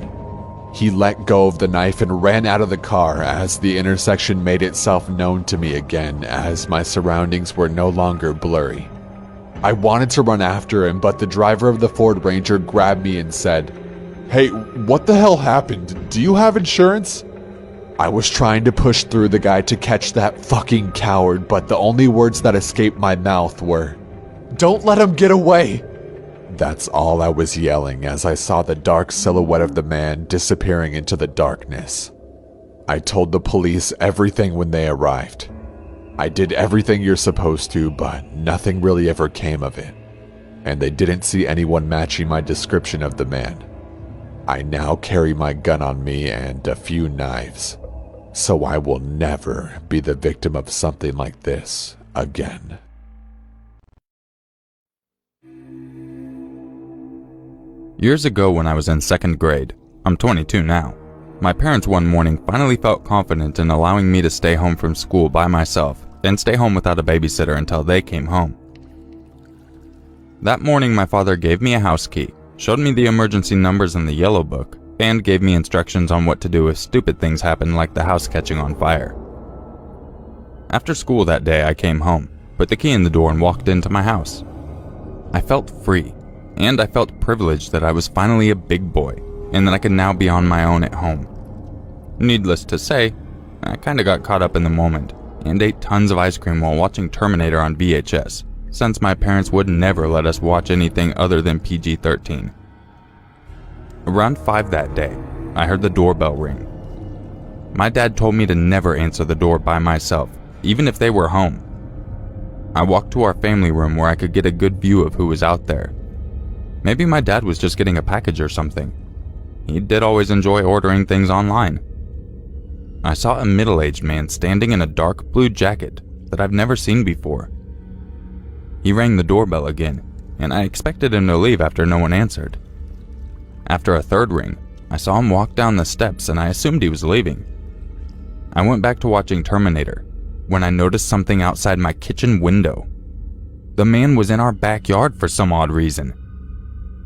He let go of the knife and ran out of the car as the intersection made itself known to me again as my surroundings were no longer blurry. I wanted to run after him, but the driver of the Ford Ranger grabbed me and said, "Hey, what the hell happened? Do you have insurance?" I was trying to push through the guy to catch that fucking coward, but the only words that escaped my mouth were, "Don't let him get away!" That's all I was yelling as I saw the dark silhouette of the man disappearing into the darkness. I told the police everything when they arrived. I did everything you're supposed to, but nothing really ever came of it. And they didn't see anyone matching my description of the man. I now carry my gun on me and a few knives, so I will never be the victim of something like this again. Years ago when I was in 2nd grade, I'm 22 now, my parents one morning finally felt confident in allowing me to stay home from school by myself and stay home without a babysitter until they came home. That morning my father gave me a house key, showed me the emergency numbers in the yellow book, and gave me instructions on what to do if stupid things happen like the house catching on fire. After school that day I came home, put the key in the door and walked into my house. I felt free. And I felt privileged that I was finally a big boy, and that I could now be on my own at home. Needless to say, I kinda got caught up in the moment, and ate tons of ice cream while watching Terminator on VHS, since my parents would never let us watch anything other than PG-13. Around 5 that day, I heard the doorbell ring. My dad told me to never answer the door by myself, even if they were home. I walked to our family room where I could get a good view of who was out there. Maybe my dad was just getting a package or something. He did always enjoy ordering things online. I saw a middle-aged man standing in a dark blue jacket that I've never seen before. He rang the doorbell again, and I expected him to leave after no one answered. After a third ring, I saw him walk down the steps and I assumed he was leaving. I went back to watching Terminator when I noticed something outside my kitchen window. The man was in our backyard for some odd reason.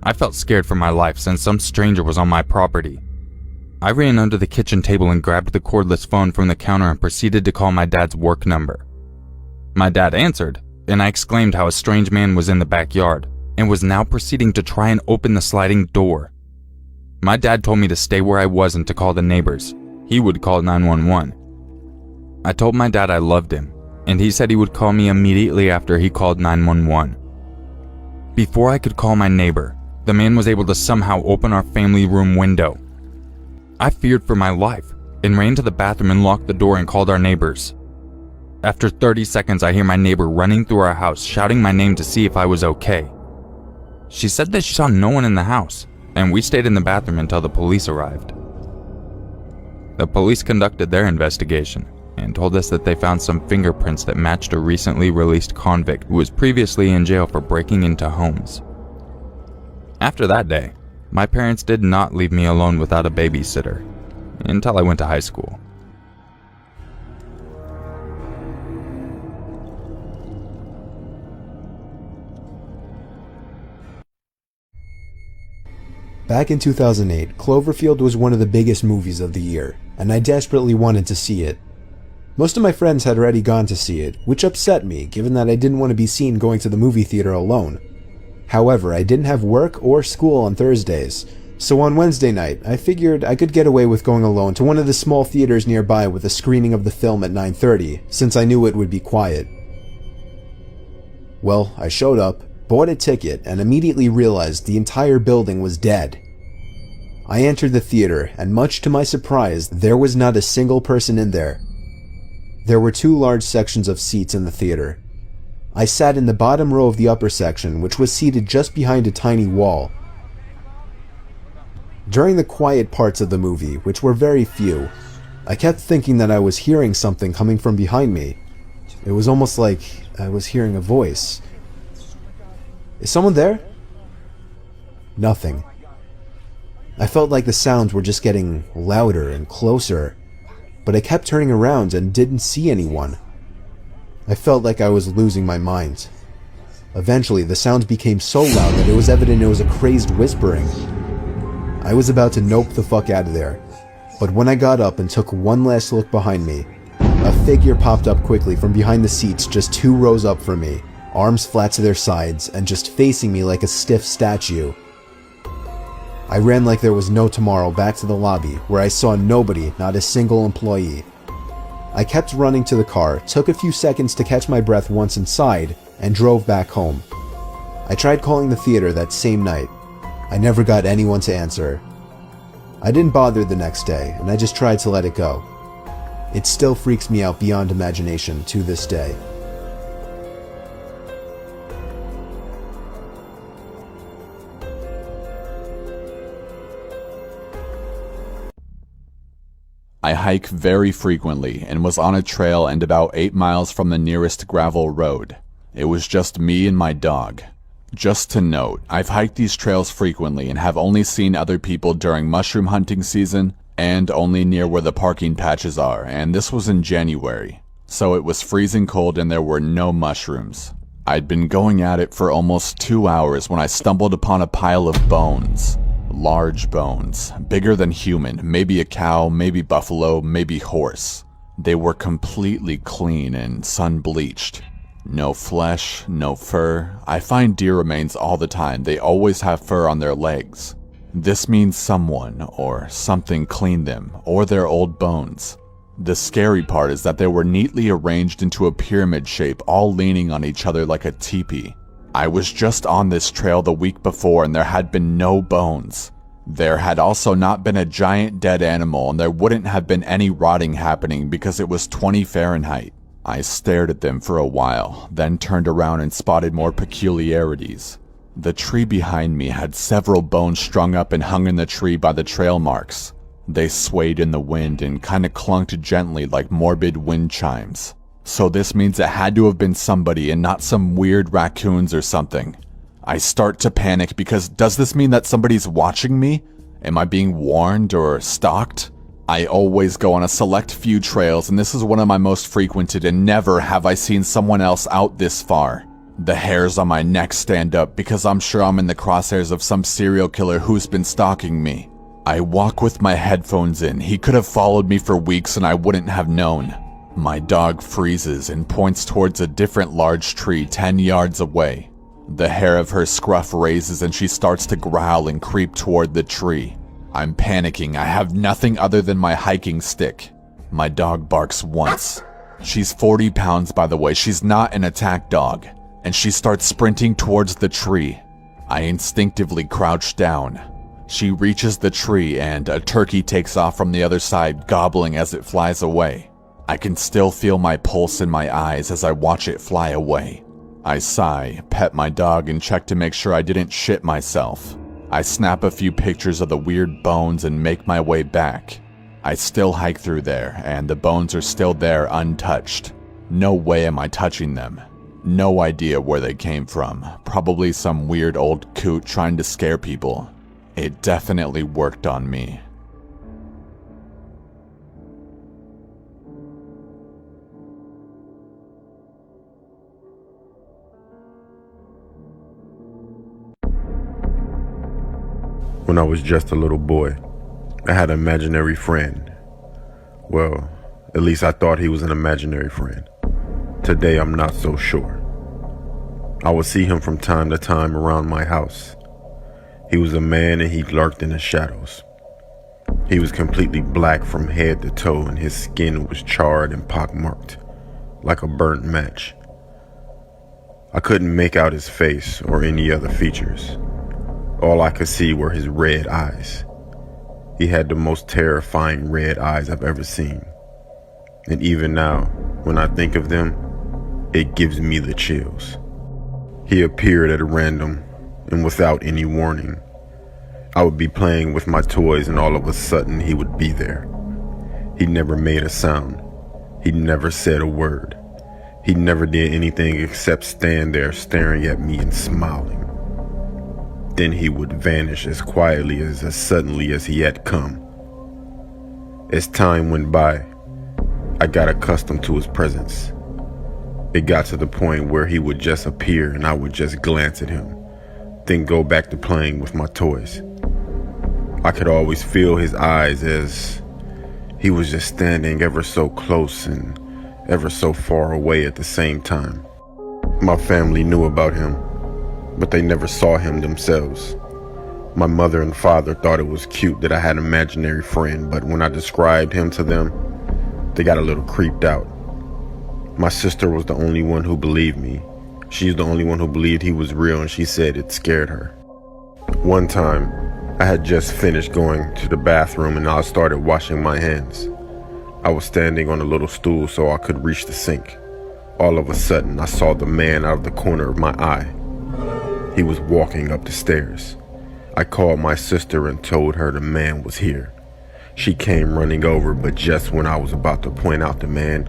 I felt scared for my life since some stranger was on my property. I ran under the kitchen table and grabbed the cordless phone from the counter and proceeded to call my dad's work number. My dad answered, and I exclaimed how a strange man was in the backyard and was now proceeding to try and open the sliding door. My dad told me to stay where I was and to call the neighbors. He would call 911. I told my dad I loved him, and he said he would call me immediately after he called 911. Before I could call my neighbor, the man was able to somehow open our family room window. I feared for my life and ran to the bathroom and locked the door and called our neighbors. After 30 seconds, I hear my neighbor running through our house, shouting my name to see if I was okay. She said that she saw no one in the house, and we stayed in the bathroom until the police arrived. The police conducted their investigation and told us that they found some fingerprints that matched a recently released convict who was previously in jail for breaking into homes. After that day, my parents did not leave me alone without a babysitter until I went to high school. Back in 2008, Cloverfield was one of the biggest movies of the year, and I desperately wanted to see it. Most of my friends had already gone to see it, which upset me given that I didn't want to be seen going to the movie theater alone. However, I didn't have work or school on Thursdays, so on Wednesday night, I figured I could get away with going alone to one of the small theaters nearby with a screening of the film at 9:30, since I knew it would be quiet. Well, I showed up, bought a ticket, and immediately realized the entire building was dead. I entered the theater, and much to my surprise, there was not a single person in there. There were 2 large sections of seats in the theater. I sat in the bottom row of the upper section, which was seated just behind a tiny wall. During the quiet parts of the movie, which were very few, I kept thinking that I was hearing something coming from behind me. It was almost like I was hearing a voice. Is someone there? Nothing. I felt like the sounds were just getting louder and closer, but I kept turning around and didn't see anyone. I felt like I was losing my mind. Eventually, the sounds became so loud that it was evident it was a crazed whispering. I was about to nope the fuck out of there, but when I got up and took one last look behind me, a figure popped up quickly from behind the seats just 2 rows up from me, arms flat to their sides and just facing me like a stiff statue. I ran like there was no tomorrow back to the lobby, where I saw nobody, not a single employee. I kept running to the car, took a few seconds to catch my breath once inside, and drove back home. I tried calling the theater that same night. I never got anyone to answer. I didn't bother the next day, and I just tried to let it go. It still freaks me out beyond imagination to this day. I hike very frequently and was on a trail and about 8 miles from the nearest gravel road. It was just me and my dog. Just to note, I've hiked these trails frequently and have only seen other people during mushroom hunting season and only near where the parking patches are, and this was in January. So it was freezing cold and there were no mushrooms. I'd been going at it for almost 2 hours when I stumbled upon a pile of bones. Large bones, bigger than human, maybe a cow, maybe buffalo, maybe horse. They were completely clean and sun-bleached. No flesh, no fur. I find deer remains all the time. They always have fur on their legs. This means someone or something cleaned them, or their old bones. The scary part is that they were neatly arranged into a pyramid shape, all leaning on each other like a teepee. I was just on this trail the week before and there had been no bones. There had also not been a giant dead animal, and there wouldn't have been any rotting happening because it was 20 Fahrenheit. I stared at them for a while, then turned around and spotted more peculiarities. The tree behind me had several bones strung up and hung in the tree by the trail marks. They swayed in the wind and kinda clunked gently like morbid wind chimes. So this means it had to have been somebody and not some weird raccoons or something. I start to panic because does this mean that somebody's watching me? Am I being warned or stalked? I always go on a select few trails and this is one of my most frequented, and never have I seen someone else out this far. The hairs on my neck stand up because I'm sure I'm in the crosshairs of some serial killer who's been stalking me. I walk with my headphones in. He could have followed me for weeks and I wouldn't have known. My dog freezes and points towards a different large tree 10 yards away. The hair of her scruff raises and she starts to growl and creep toward the tree. I'm panicking. I have nothing other than my hiking stick. My dog barks once. She's 40 pounds, by the way. She's not an attack dog. And she starts sprinting towards the tree. I instinctively crouch down. She reaches the tree and a turkey takes off from the other side, gobbling as it flies away. I can still feel my pulse in my eyes as I watch it fly away. I sigh, pet my dog, and check to make sure I didn't shit myself. I snap a few pictures of the weird bones and make my way back. I still hike through there, and the bones are still there untouched. No way am I touching them. No idea where they came from. Probably some weird old coot trying to scare people. It definitely worked on me. When I was just a little boy, I had an imaginary friend. Well, at least I thought he was an imaginary friend. Today, I'm not so sure. I would see him from time to time around my house. He was a man and he lurked in the shadows. He was completely black from head to toe and his skin was charred and pockmarked, like a burnt match. I couldn't make out his face or any other features. All I could see were his red eyes. He had the most terrifying red eyes I've ever seen. And even now, when I think of them, it gives me the chills. He appeared at random and without any warning. I would be playing with my toys and all of a sudden he would be there. He never made a sound. He never said a word. He never did anything except stand there staring at me and smiling. Then he would vanish as quietly as suddenly as he had come. As time went by, I got accustomed to his presence. It got to the point where he would just appear and I would just glance at him, then go back to playing with my toys. I could always feel his eyes as he was just standing ever so close and ever so far away at the same time. My family knew about him, but they never saw him themselves. My mother and father thought it was cute that I had an imaginary friend, but when I described him to them, they got a little creeped out. My sister was the only one who believed me. She's the only one who believed he was real, and she said it scared her. One time, I had just finished going to the bathroom and I started washing my hands. I was standing on a little stool so I could reach the sink. All of a sudden, I saw the man out of the corner of my eye. He was walking up the stairs. I called my sister and told her the man was here. She came running over, but just when I was about to point out the man,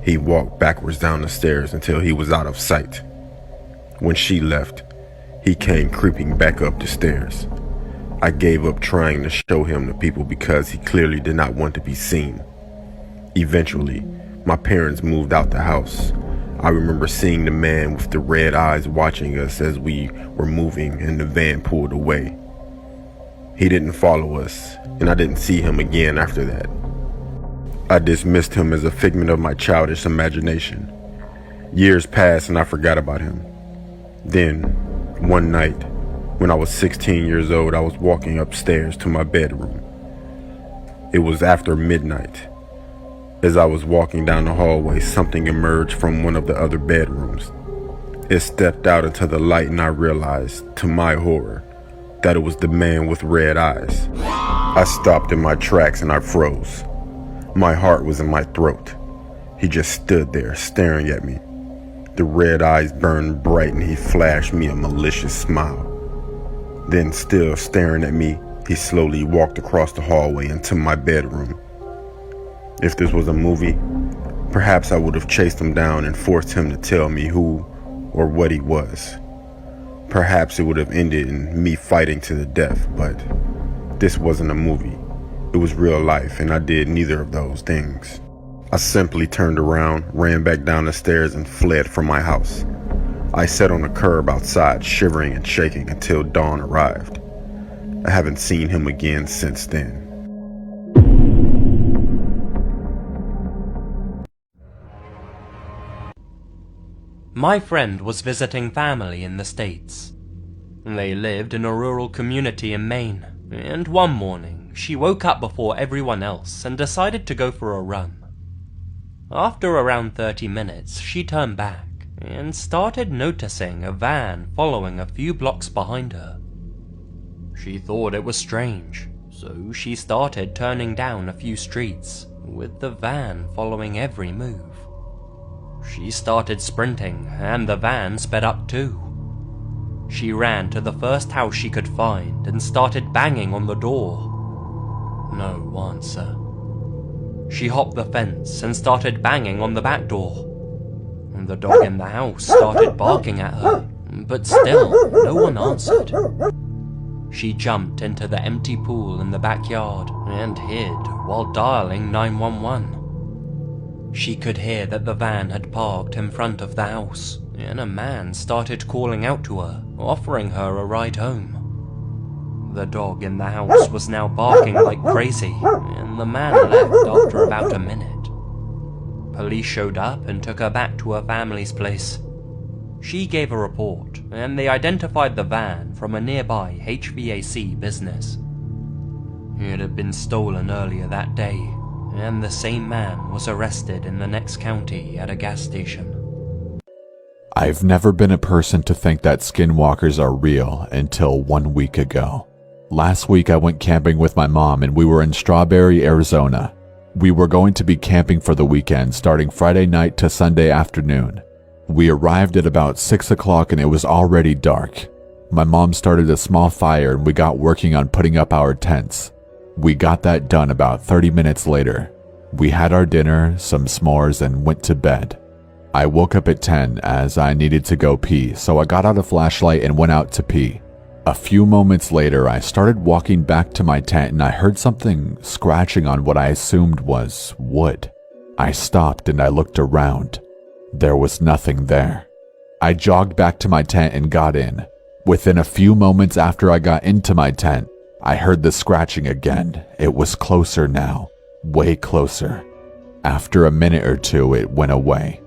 he walked backwards down the stairs until he was out of sight. When she left, he came creeping back up the stairs. I gave up trying to show him to people because he clearly did not want to be seen. Eventually, my parents moved out the house. I remember seeing the man with the red eyes watching us as we were moving and the van pulled away. He didn't follow us, and I didn't see him again after that. I dismissed him as a figment of my childish imagination. Years passed and I forgot about him. Then, one night, when I was 16 years old, I was walking upstairs to my bedroom. It was after midnight. As I was walking down the hallway, something emerged from one of the other bedrooms. It stepped out into the light and I realized, to my horror, that it was the man with red eyes. I stopped in my tracks and I froze. My heart was in my throat. He just stood there staring at me. The red eyes burned bright and he flashed me a malicious smile. Then, still staring at me, he slowly walked across the hallway into my bedroom. If this was a movie, perhaps I would have chased him down and forced him to tell me who or what he was. Perhaps it would have ended in me fighting to the death, but this wasn't a movie. It was real life, and I did neither of those things. I simply turned around, ran back down the stairs, and fled from my house. I sat on the curb outside, shivering and shaking until dawn arrived. I haven't seen him again since then. My friend was visiting family in the States. They lived in a rural community in Maine, and one morning she woke up before everyone else and decided to go for a run. After around 30 minutes, she turned back and started noticing a van following a few blocks behind her. She thought it was strange, so she started turning down a few streets, with the van following every move. She started sprinting, and the van sped up too. She ran to the first house she could find and started banging on the door. No answer. She hopped the fence and started banging on the back door. The dog in the house started barking at her, but still no one answered. She jumped into the empty pool in the backyard and hid while dialing 911. She could hear that the van had parked in front of the house, and a man started calling out to her, offering her a ride home. The dog in the house was now barking like crazy, and the man left after about a minute. Police showed up and took her back to her family's place. She gave a report, and they identified the van from a nearby HVAC business. It had been stolen earlier that day, and the same man was arrested in the next county at a gas station. I've never been a person to think that skinwalkers are real until 1 week ago. Last week I went camping with my mom and we were in Strawberry, Arizona. We were going to be camping for the weekend starting Friday night to Sunday afternoon. We arrived at about 6 o'clock and it was already dark. My mom started a small fire and we got working on putting up our tents. We got that done about 30 minutes later. We had our dinner, some s'mores, and went to bed. I woke up at 10 as I needed to go pee, so I got out a flashlight and went out to pee. A few moments later, I started walking back to my tent and I heard something scratching on what I assumed was wood. I stopped and I looked around. There was nothing there. I jogged back to my tent and got in. Within a few moments after I got into my tent, I heard the scratching again. It was closer now, way closer. After a minute or two, it went away.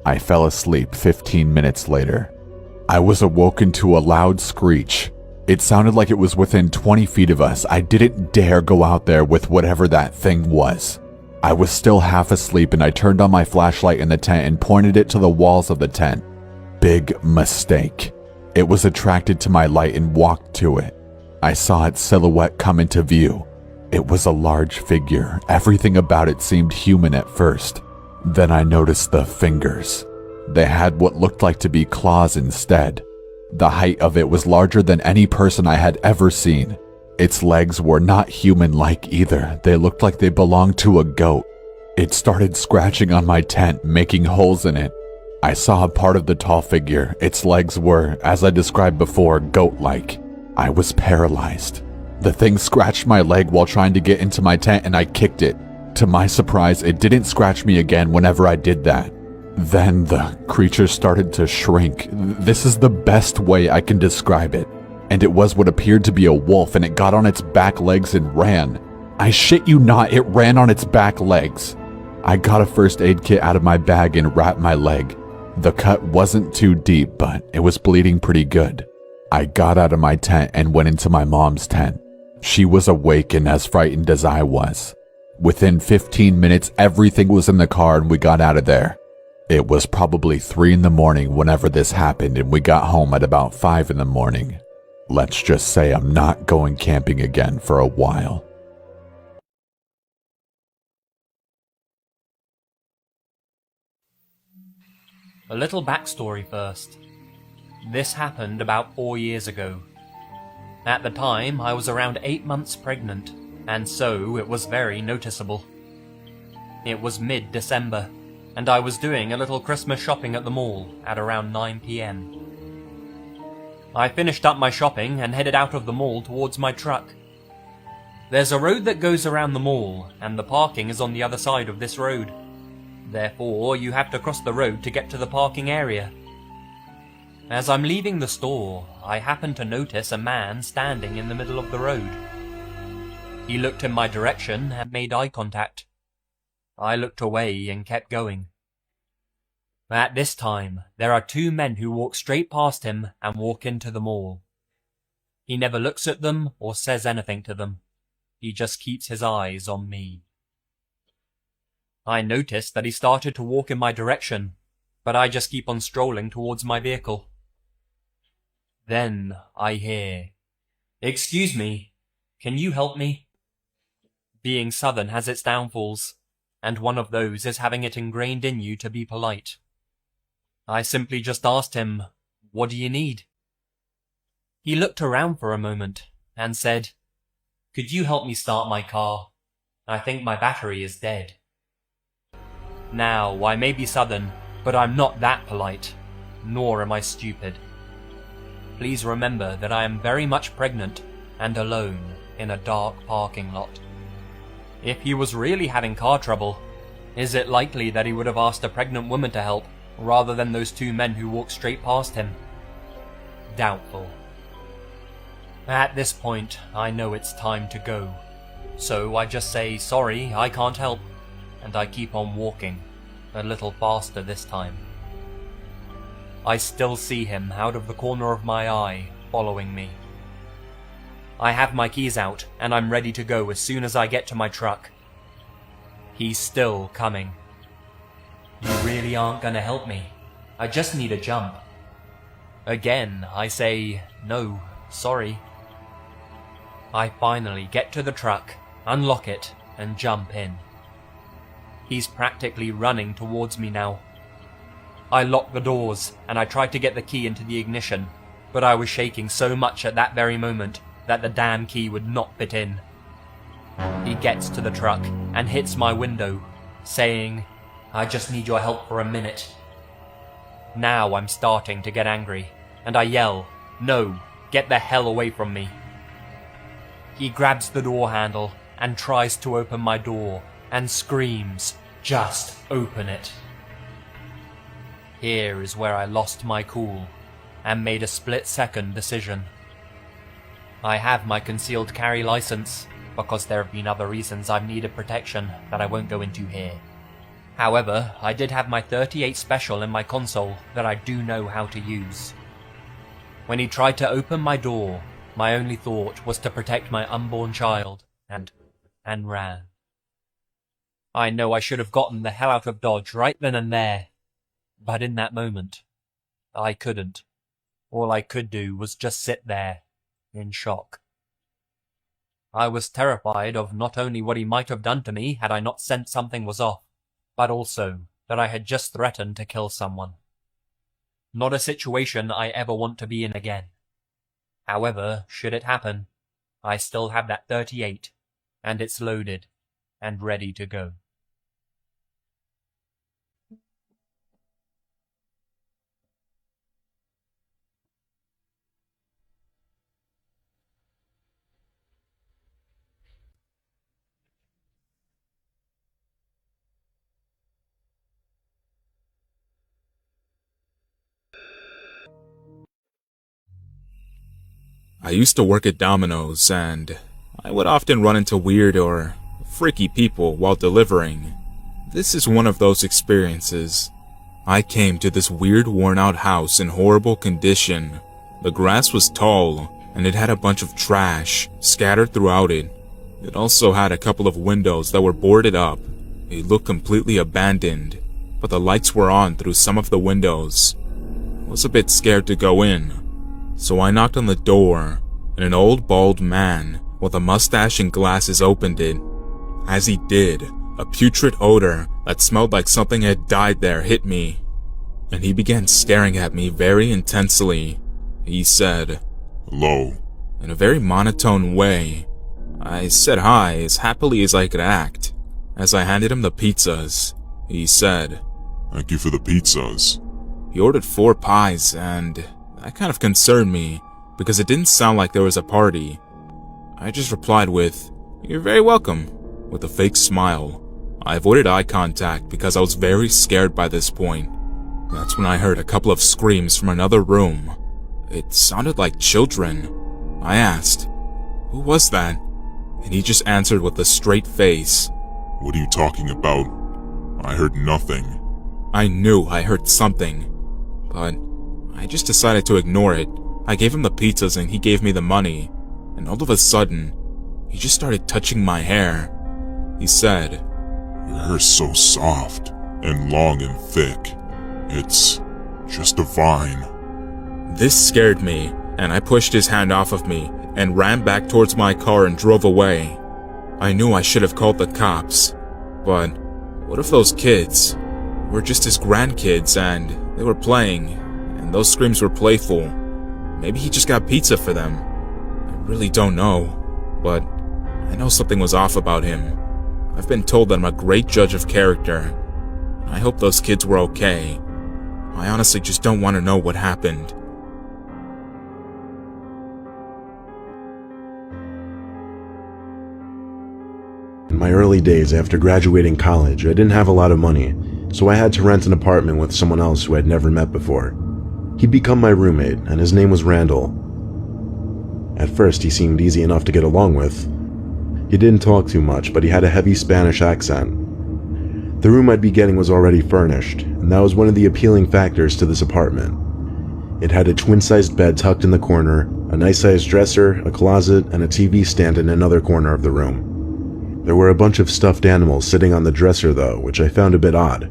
I fell asleep 15 minutes later. I was awoken to a loud screech. It sounded like it was within 20 feet of us. I didn't dare go out there with whatever that thing was. I was still half asleep and I turned on my flashlight in the tent and pointed it to the walls of the tent. Big mistake. It was attracted to my light and walked to it. I saw its silhouette come into view. It was a large figure. Everything about it seemed human at first. Then I noticed the fingers. They had what looked like to be claws instead. The height of it was larger than any person I had ever seen. Its legs were not human-like either. They looked like they belonged to a goat. It started scratching on my tent, making holes in it. I saw a part of the tall figure. Its legs were, as I described before, goat-like. I was paralyzed. The thing scratched my leg while trying to get into my tent and I kicked it. To my surprise, it didn't scratch me again whenever I did that. Then the creature started to shrink. This is the best way I can describe it. And it was what appeared to be a wolf, and it got on its back legs and ran. I shit you not, it ran on its back legs. I got a first aid kit out of my bag and wrapped my leg. The cut wasn't too deep, but it was bleeding pretty good. I got out of my tent and went into my mom's tent. She was awake and as frightened as I was. Within 15 minutes, everything was in the car and we got out of there. It was probably 3 in the morning whenever this happened, and we got home at about 5 in the morning. Let's just say I'm not going camping again for a while. A little backstory first. This happened about 4 years ago. At the time, I was around 8 months pregnant, and so it was very noticeable. It was mid-December, and I was doing a little Christmas shopping at the mall at around 9 PM. I finished up my shopping and headed out of the mall towards my truck. There's a road that goes around the mall, and the parking is on the other side of this road. Therefore, you have to cross the road to get to the parking area. As I'm leaving the store, I happen to notice a man standing in the middle of the road. He looked in my direction and made eye contact. I looked away and kept going. At this time, there are 2 men who walk straight past him and walk into the mall. He never looks at them or says anything to them. He just keeps his eyes on me. I noticed that he started to walk in my direction, but I just keep on strolling towards my vehicle. Then I hear, "Excuse me, can you help me?" Being Southern has its downfalls, and one of those is having it ingrained in you to be polite. I simply just asked him, "What do you need?" He looked around for a moment and said, "Could you help me start my car? I think my battery is dead." Now, I may be Southern, but I'm not that polite, nor am I stupid. Please remember that I am very much pregnant and alone in a dark parking lot. If he was really having car trouble, is it likely that he would have asked a pregnant woman to help, rather than those 2 men who walked straight past him? Doubtful. At this point, I know it's time to go, so I just say, "Sorry, I can't help," and I keep on walking, a little faster this time. I still see him out of the corner of my eye, following me. I have my keys out, and I'm ready to go as soon as I get to my truck. He's still coming. "You really aren't gonna help me? I just need a jump." Again, I say, "No, sorry." I finally get to the truck, unlock it, and jump in. He's practically running towards me now. I lock the doors, and I tried to get the key into the ignition, but I was shaking so much at that very moment that the damn key would not fit in. He gets to the truck and hits my window, saying, "I just need your help for a minute." Now I'm starting to get angry, and I yell, "No, get the hell away from me." He grabs the door handle and tries to open my door and screams, "Just open it." Here is where I lost my cool and made a split-second decision. I have my concealed carry license, because there have been other reasons I've needed protection that I won't go into here. However, I did have my .38 Special in my console that I do know how to use. When he tried to open my door, my only thought was to protect my unborn child, and ran. I know I should have gotten the hell out of Dodge right then and there, but in that moment, I couldn't. All I could do was just sit there, in shock. I was terrified of not only what he might have done to me had I not sensed something was off, but also that I had just threatened to kill someone. Not a situation I ever want to be in again. However, should it happen, I still have that .38, and it's loaded and ready to go. I used to work at Domino's, and I would often run into weird or freaky people while delivering. This is one of those experiences. I came to this weird worn-out house in horrible condition. The grass was tall, and it had a bunch of trash scattered throughout it. It also had a couple of windows that were boarded up. It looked completely abandoned, but the lights were on through some of the windows. I was a bit scared to go in, so I knocked on the door, and an old bald man with a mustache and glasses opened it. As he did, a putrid odor that smelled like something had died there hit me, and he began staring at me very intensely. He said, "Hello," in a very monotone way. I said hi as happily as I could act. As I handed him the pizzas, he said, "Thank you for the pizzas." He ordered 4 pies, and that kind of concerned me because it didn't sound like there was a party. I just replied with, "You're very welcome," with a fake smile. I avoided eye contact because I was very scared by this point. That's when I heard a couple of screams from another room. It sounded like children. I asked, "Who was that?" And he just answered with a straight face, "What are you talking about? I heard nothing." I knew I heard something, but I just decided to ignore it. I gave him the pizzas and he gave me the money, and all of a sudden, he just started touching my hair. He said, "Your hair's so soft and long and thick. It's just divine." This scared me, and I pushed his hand off of me and ran back towards my car and drove away. I knew I should have called the cops, but what if those kids were just his grandkids and they were playing, and those screams were playful? Maybe he just got pizza for them. I really don't know, but I know something was off about him. I've been told that I'm a great judge of character. I hope those kids were okay. I honestly just don't want to know what happened. In my early days after graduating college, I didn't have a lot of money, so I had to rent an apartment with someone else who I'd never met before. He'd become my roommate, and his name was Randall. At first, he seemed easy enough to get along with. He didn't talk too much, but he had a heavy Spanish accent. The room I'd be getting was already furnished, and that was one of the appealing factors to this apartment. It had a twin-sized bed tucked in the corner, a nice-sized dresser, a closet, and a TV stand in another corner of the room. There were a bunch of stuffed animals sitting on the dresser though, which I found a bit odd.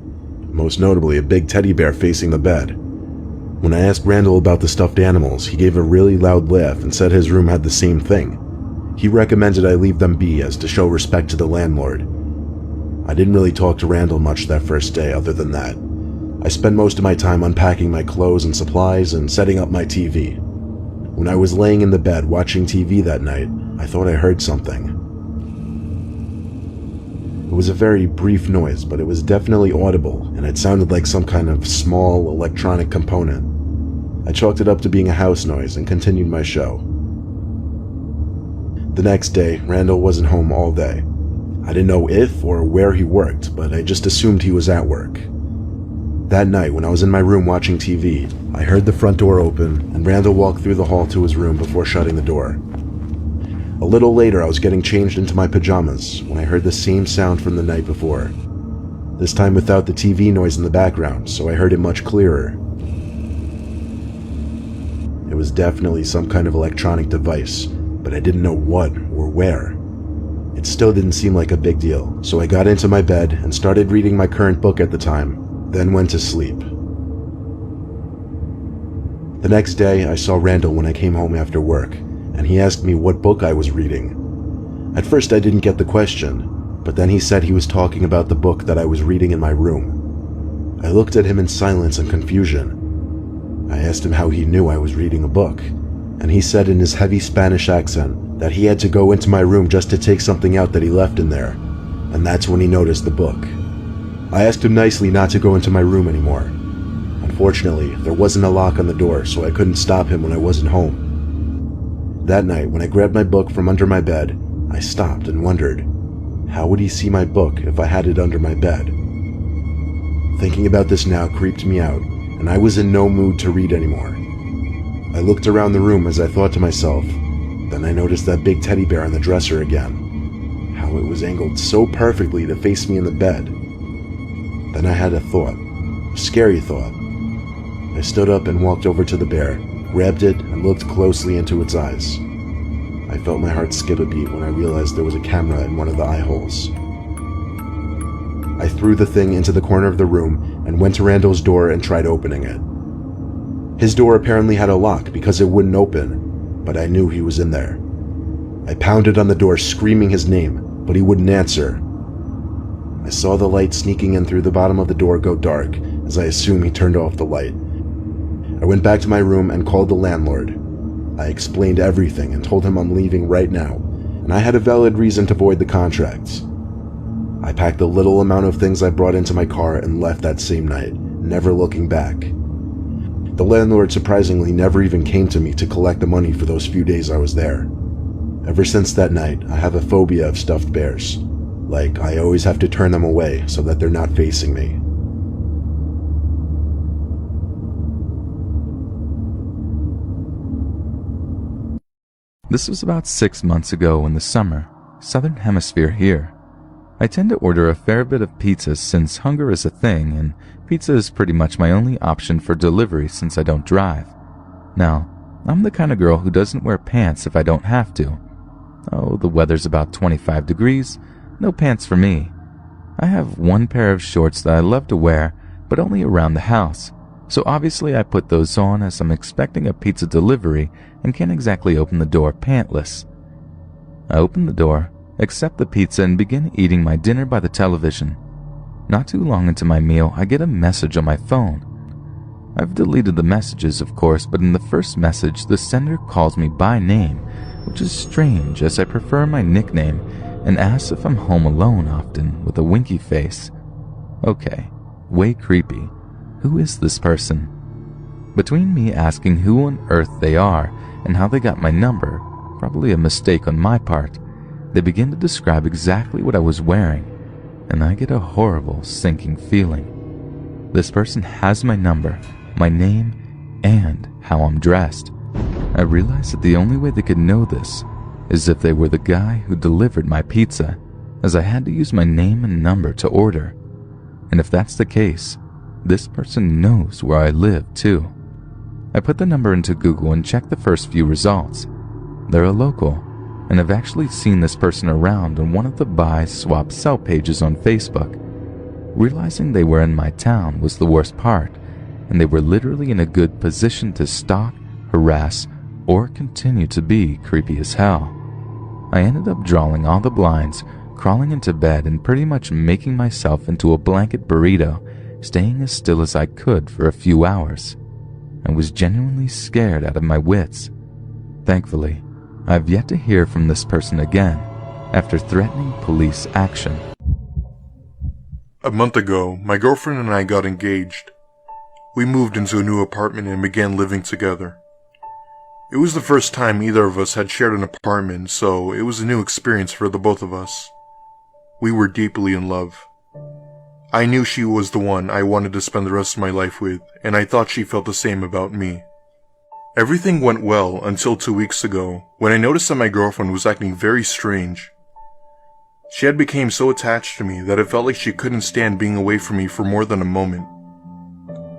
Most notably, a big teddy bear facing the bed. When I asked Randall about the stuffed animals, he gave a really loud laugh and said his room had the same thing. He recommended I leave them be as to show respect to the landlord. I didn't really talk to Randall much that first day other than that. I spent most of my time unpacking my clothes and supplies and setting up my TV. When I was laying in the bed watching TV that night, I thought I heard something. It was a very brief noise, but it was definitely audible, and it sounded like some kind of small electronic component. I chalked it up to being a house noise and continued my show. The next day, Randall wasn't home all day. I didn't know if or where he worked, but I just assumed he was at work. That night, when I was in my room watching TV, I heard the front door open, and Randall walked through the hall to his room before shutting the door. A little later, I was getting changed into my pajamas when I heard the same sound from the night before. This time without the TV noise in the background, so I heard it much clearer. It was definitely some kind of electronic device, but I didn't know what or where. It still didn't seem like a big deal, so I got into my bed and started reading my current book at the time, then went to sleep. The next day, I saw Randall when I came home after work, and he asked me what book I was reading. At first I didn't get the question, but then he said he was talking about the book that I was reading in my room. I looked at him in silence and confusion. I asked him how he knew I was reading a book, and he said in his heavy Spanish accent that he had to go into my room just to take something out that he left in there, and that's when he noticed the book. I asked him nicely not to go into my room anymore. Unfortunately, there wasn't a lock on the door, so I couldn't stop him when I wasn't home. That night, when I grabbed my book from under my bed, I stopped and wondered, how would he see my book if I had it under my bed? Thinking about this now creeped me out, and I was in no mood to read anymore. I looked around the room as I thought to myself, then I noticed that big teddy bear on the dresser again. How it was angled so perfectly to face me in the bed. Then I had a thought, a scary thought. I stood up and walked over to the bear, grabbed it, and looked closely into its eyes. I felt my heart skip a beat when I realized there was a camera in one of the eye holes. I threw the thing into the corner of the room and went to Randall's door and tried opening it. His door apparently had a lock because it wouldn't open, but I knew he was in there. I pounded on the door screaming his name, but he wouldn't answer. I saw the light sneaking in through the bottom of the door go dark, as I assume he turned off the light. I went back to my room and called the landlord. I explained everything and told him I'm leaving right now, and I had a valid reason to void the contracts. I packed the little amount of things I brought into my car and left that same night, never looking back. The landlord surprisingly never even came to me to collect the money for those few days I was there. Ever since that night, I have a phobia of stuffed bears. Like, I always have to turn them away so that they're not facing me. This was about 6 months ago in the summer, southern hemisphere here. I tend to order a fair bit of pizza since hunger is a thing, and pizza is pretty much my only option for delivery since I don't drive. Now, I'm the kind of girl who doesn't wear pants if I don't have to. Oh, the weather's about 25 degrees, no pants for me. I have one pair of shorts that I love to wear, but only around the house, so obviously I put those on as I'm expecting a pizza delivery and can't exactly open the door pantless. I open the door, accept the pizza, and begin eating my dinner by the television. Not too long into my meal, I get a message on my phone. I've deleted the messages, of course, but in the first message, the sender calls me by name, which is strange as I prefer my nickname, and asks if I'm home alone often with a winky face. Okay, way creepy. Who is this person? Between me asking who on earth they are and how they got my number, probably a mistake on my part, they begin to describe exactly what I was wearing, and I get a horrible sinking feeling. This person has my number, my name, and how I'm dressed. I realize that the only way they could know this is if they were the guy who delivered my pizza, as I had to use my name and number to order. And if that's the case, this person knows where I live too. I put the number into Google and checked the first few results. They're a local, and I've actually seen this person around on one of the buy, swap, sell pages on Facebook. Realizing they were in my town was the worst part, and they were literally in a good position to stalk, harass, or continue to be creepy as hell. I ended up drawing all the blinds, crawling into bed, and pretty much making myself into a blanket burrito, staying as still as I could for a few hours. I was genuinely scared out of my wits. Thankfully, I've yet to hear from this person again after threatening police action. A month ago, my girlfriend and I got engaged. We moved into a new apartment and began living together. It was the first time either of us had shared an apartment, so it was a new experience for the both of us. We were deeply in love. I knew she was the one I wanted to spend the rest of my life with, and I thought she felt the same about me. Everything went well until 2 weeks ago, when I noticed that my girlfriend was acting very strange. She had become so attached to me that it felt like she couldn't stand being away from me for more than a moment.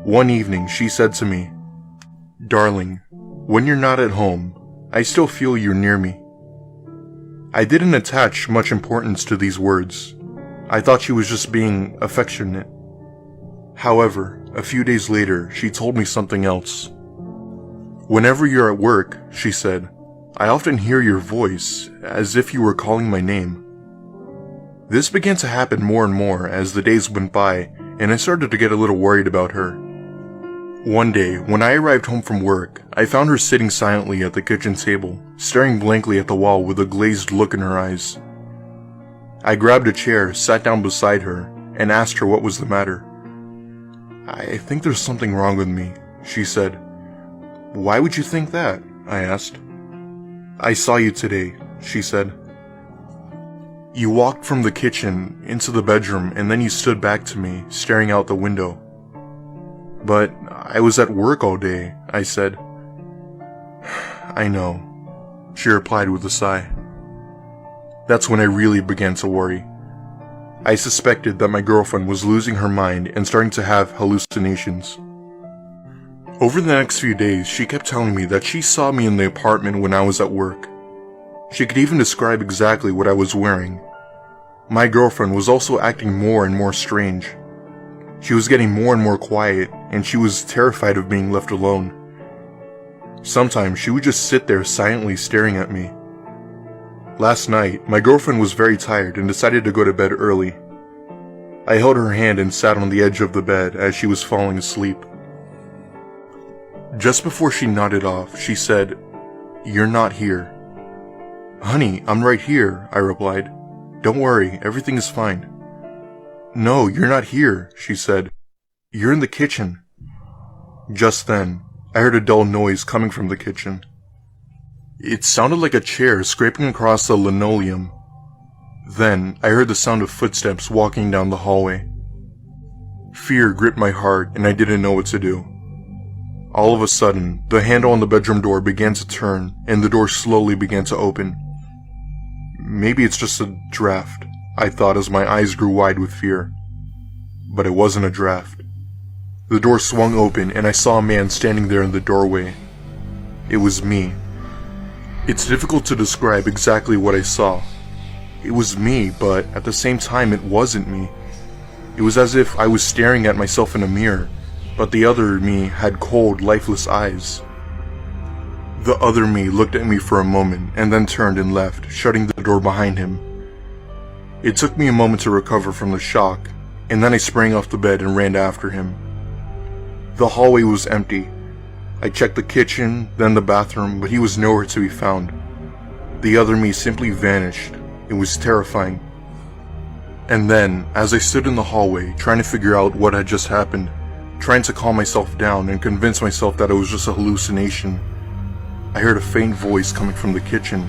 One evening, she said to me, "Darling, when you're not at home, I still feel you're near me." I didn't attach much importance to these words. I thought she was just being affectionate. However, a few days later, she told me something else. "Whenever you're at work," she said, "I often hear your voice, as if you were calling my name." This began to happen more and more as the days went by, and I started to get a little worried about her. One day, when I arrived home from work, I found her sitting silently at the kitchen table, staring blankly at the wall with a glazed look in her eyes. I grabbed a chair, sat down beside her, and asked her what was the matter. "I think there's something wrong with me," she said. "Why would you think that?" I asked. "I saw you today," she said. "You walked from the kitchen into the bedroom and then you stood back to me, staring out the window." "But I was at work all day," I said. "I know," she replied with a sigh. That's when I really began to worry. I suspected that my girlfriend was losing her mind and starting to have hallucinations. Over the next few days, she kept telling me that she saw me in the apartment when I was at work. She could even describe exactly what I was wearing. My girlfriend was also acting more and more strange. She was getting more and more quiet, and she was terrified of being left alone. Sometimes she would just sit there silently staring at me. Last night, my girlfriend was very tired and decided to go to bed early. I held her hand and sat on the edge of the bed as she was falling asleep. Just before she nodded off, she said, "You're not here." "Honey, I'm right here," I replied. "Don't worry, everything is fine." "No, you're not here," she said. "You're in the kitchen." Just then, I heard a dull noise coming from the kitchen. It sounded like a chair scraping across the linoleum. Then, I heard the sound of footsteps walking down the hallway. Fear gripped my heart, and I didn't know what to do. All of a sudden, the handle on the bedroom door began to turn, and the door slowly began to open. Maybe it's just a draft, I thought as my eyes grew wide with fear. But it wasn't a draft. The door swung open, and I saw a man standing there in the doorway. It was me. It's difficult to describe exactly what I saw. It was me, but at the same time it wasn't me. It was as if I was staring at myself in a mirror, but the other me had cold, lifeless eyes. The other me looked at me for a moment and then turned and left, shutting the door behind him. It took me a moment to recover from the shock, and then I sprang off the bed and ran after him. The hallway was empty. I checked the kitchen, then the bathroom, but he was nowhere to be found. The other me simply vanished. It was terrifying. And then, as I stood in the hallway, trying to figure out what had just happened, trying to calm myself down and convince myself that it was just a hallucination, I heard a faint voice coming from the kitchen.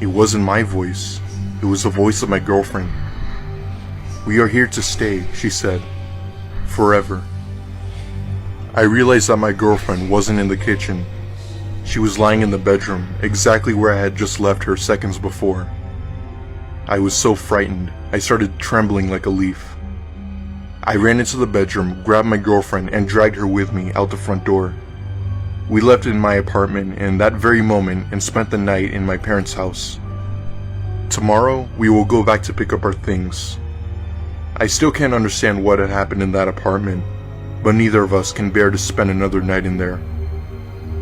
It wasn't my voice. It was the voice of my girlfriend. "We are here to stay," she said. "Forever." I realized that my girlfriend wasn't in the kitchen. She was lying in the bedroom, exactly where I had just left her seconds before. I was so frightened, I started trembling like a leaf. I ran into the bedroom, grabbed my girlfriend, and dragged her with me out the front door. We left in my apartment in that very moment and spent the night in my parents' house. Tomorrow, we will go back to pick up our things. I still can't understand what had happened in that apartment, but neither of us can bear to spend another night in there.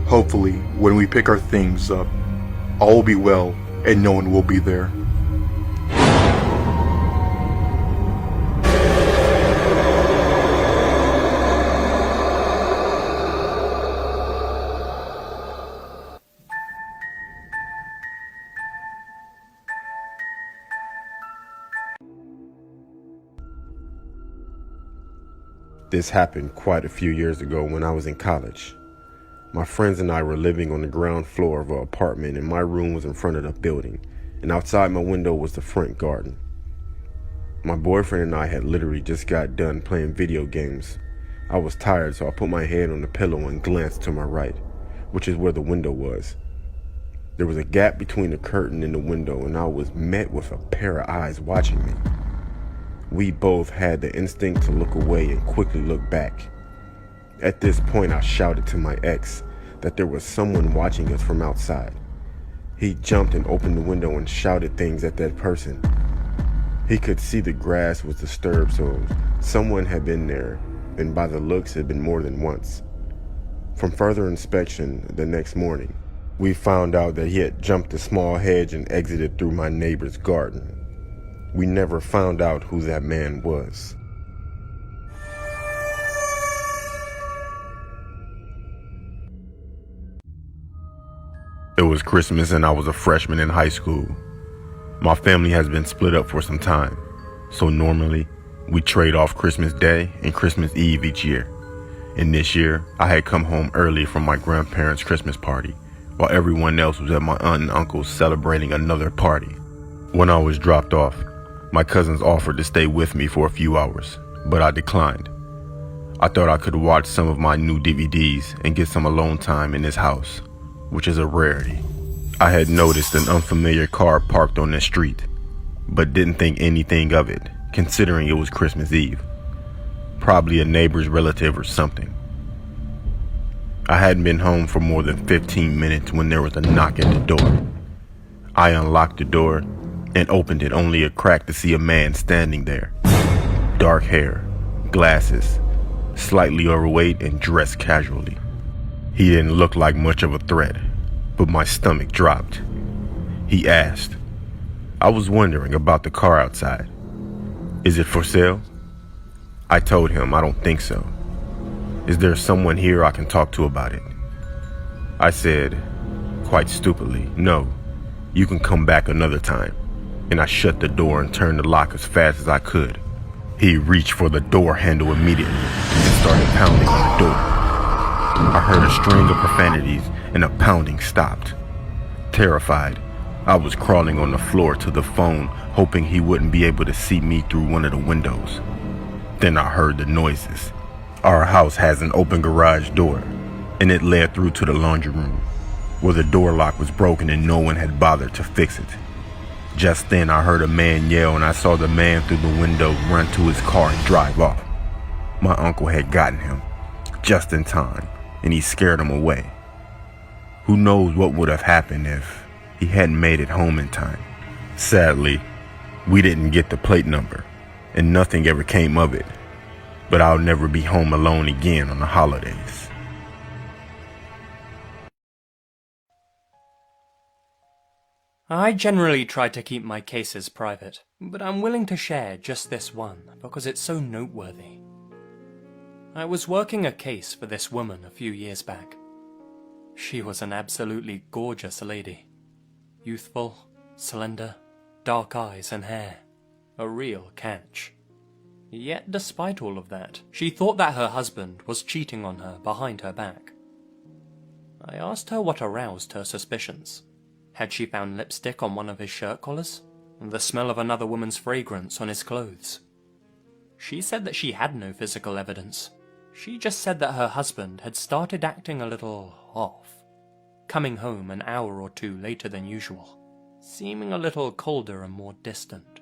Hopefully, when we pick our things up, all will be well and no one will be there. This happened quite a few years ago when I was in college. My friends and I were living on the ground floor of an apartment, and my room was in front of the building, and outside my window was the front garden. My boyfriend and I had literally just got done playing video games. I was tired, so I put my head on the pillow and glanced to my right, which is where the window was. There was a gap between the curtain and the window, and I was met with a pair of eyes watching me. We both had the instinct to look away and quickly look back. At this point, I shouted to my ex that there was someone watching us from outside. He jumped and opened the window and shouted things at that person. He could see the grass was disturbed, so someone had been there, and by the looks, it had been more than once. From further inspection the next morning, we found out that he had jumped a small hedge and exited through my neighbor's garden. We never found out who that man was. It was Christmas and I was a freshman in high school. My family has been split up for some time, so normally we trade off Christmas Day and Christmas Eve each year. And this year, I had come home early from my grandparents' Christmas party, while everyone else was at my aunt and uncle's celebrating another party. When I was dropped off, my cousins offered to stay with me for a few hours, but I declined. I thought I could watch some of my new DVDs and get some alone time in his house, which is a rarity. I had noticed an unfamiliar car parked on the street, but didn't think anything of it, considering it was Christmas Eve. Probably a neighbor's relative or something. I hadn't been home for more than 15 minutes when there was a knock at the door. I unlocked the door and opened it only a crack to see a man standing there. Dark hair, glasses, slightly overweight and dressed casually. He didn't look like much of a threat, but my stomach dropped. He asked, I was wondering about the car outside. Is it for sale? I told him I don't think so. Is there someone here I can talk to about it? I said, quite stupidly, no, you can come back another time. And I shut the door and turned the lock as fast as I could. He reached for the door handle immediately and started pounding on the door. I heard a string of profanities and the pounding stopped. Terrified, I was crawling on the floor to the phone, hoping he wouldn't be able to see me through one of the windows. Then I heard the noises. Our house has an open garage door, and it led through to the laundry room, where the door lock was broken and no one had bothered to fix it. Just then I heard a man yell and I saw the man through the window run to his car and drive off. My uncle had gotten him, just in time, and he scared him away. Who knows what would have happened if he hadn't made it home in time. Sadly, we didn't get the plate number, and nothing ever came of it. But I'll never be home alone again on the holidays. I generally try to keep my cases private, but I'm willing to share just this one because it's so noteworthy. I was working a case for this woman a few years back. She was an absolutely gorgeous lady. Youthful, slender, dark eyes and hair. A real catch. Yet despite all of that, she thought that her husband was cheating on her behind her back. I asked her what aroused her suspicions. Had she found lipstick on one of his shirt collars? The smell of another woman's fragrance on his clothes? She said that she had no physical evidence. She just said that her husband had started acting a little off, coming home an hour or two later than usual, seeming a little colder and more distant.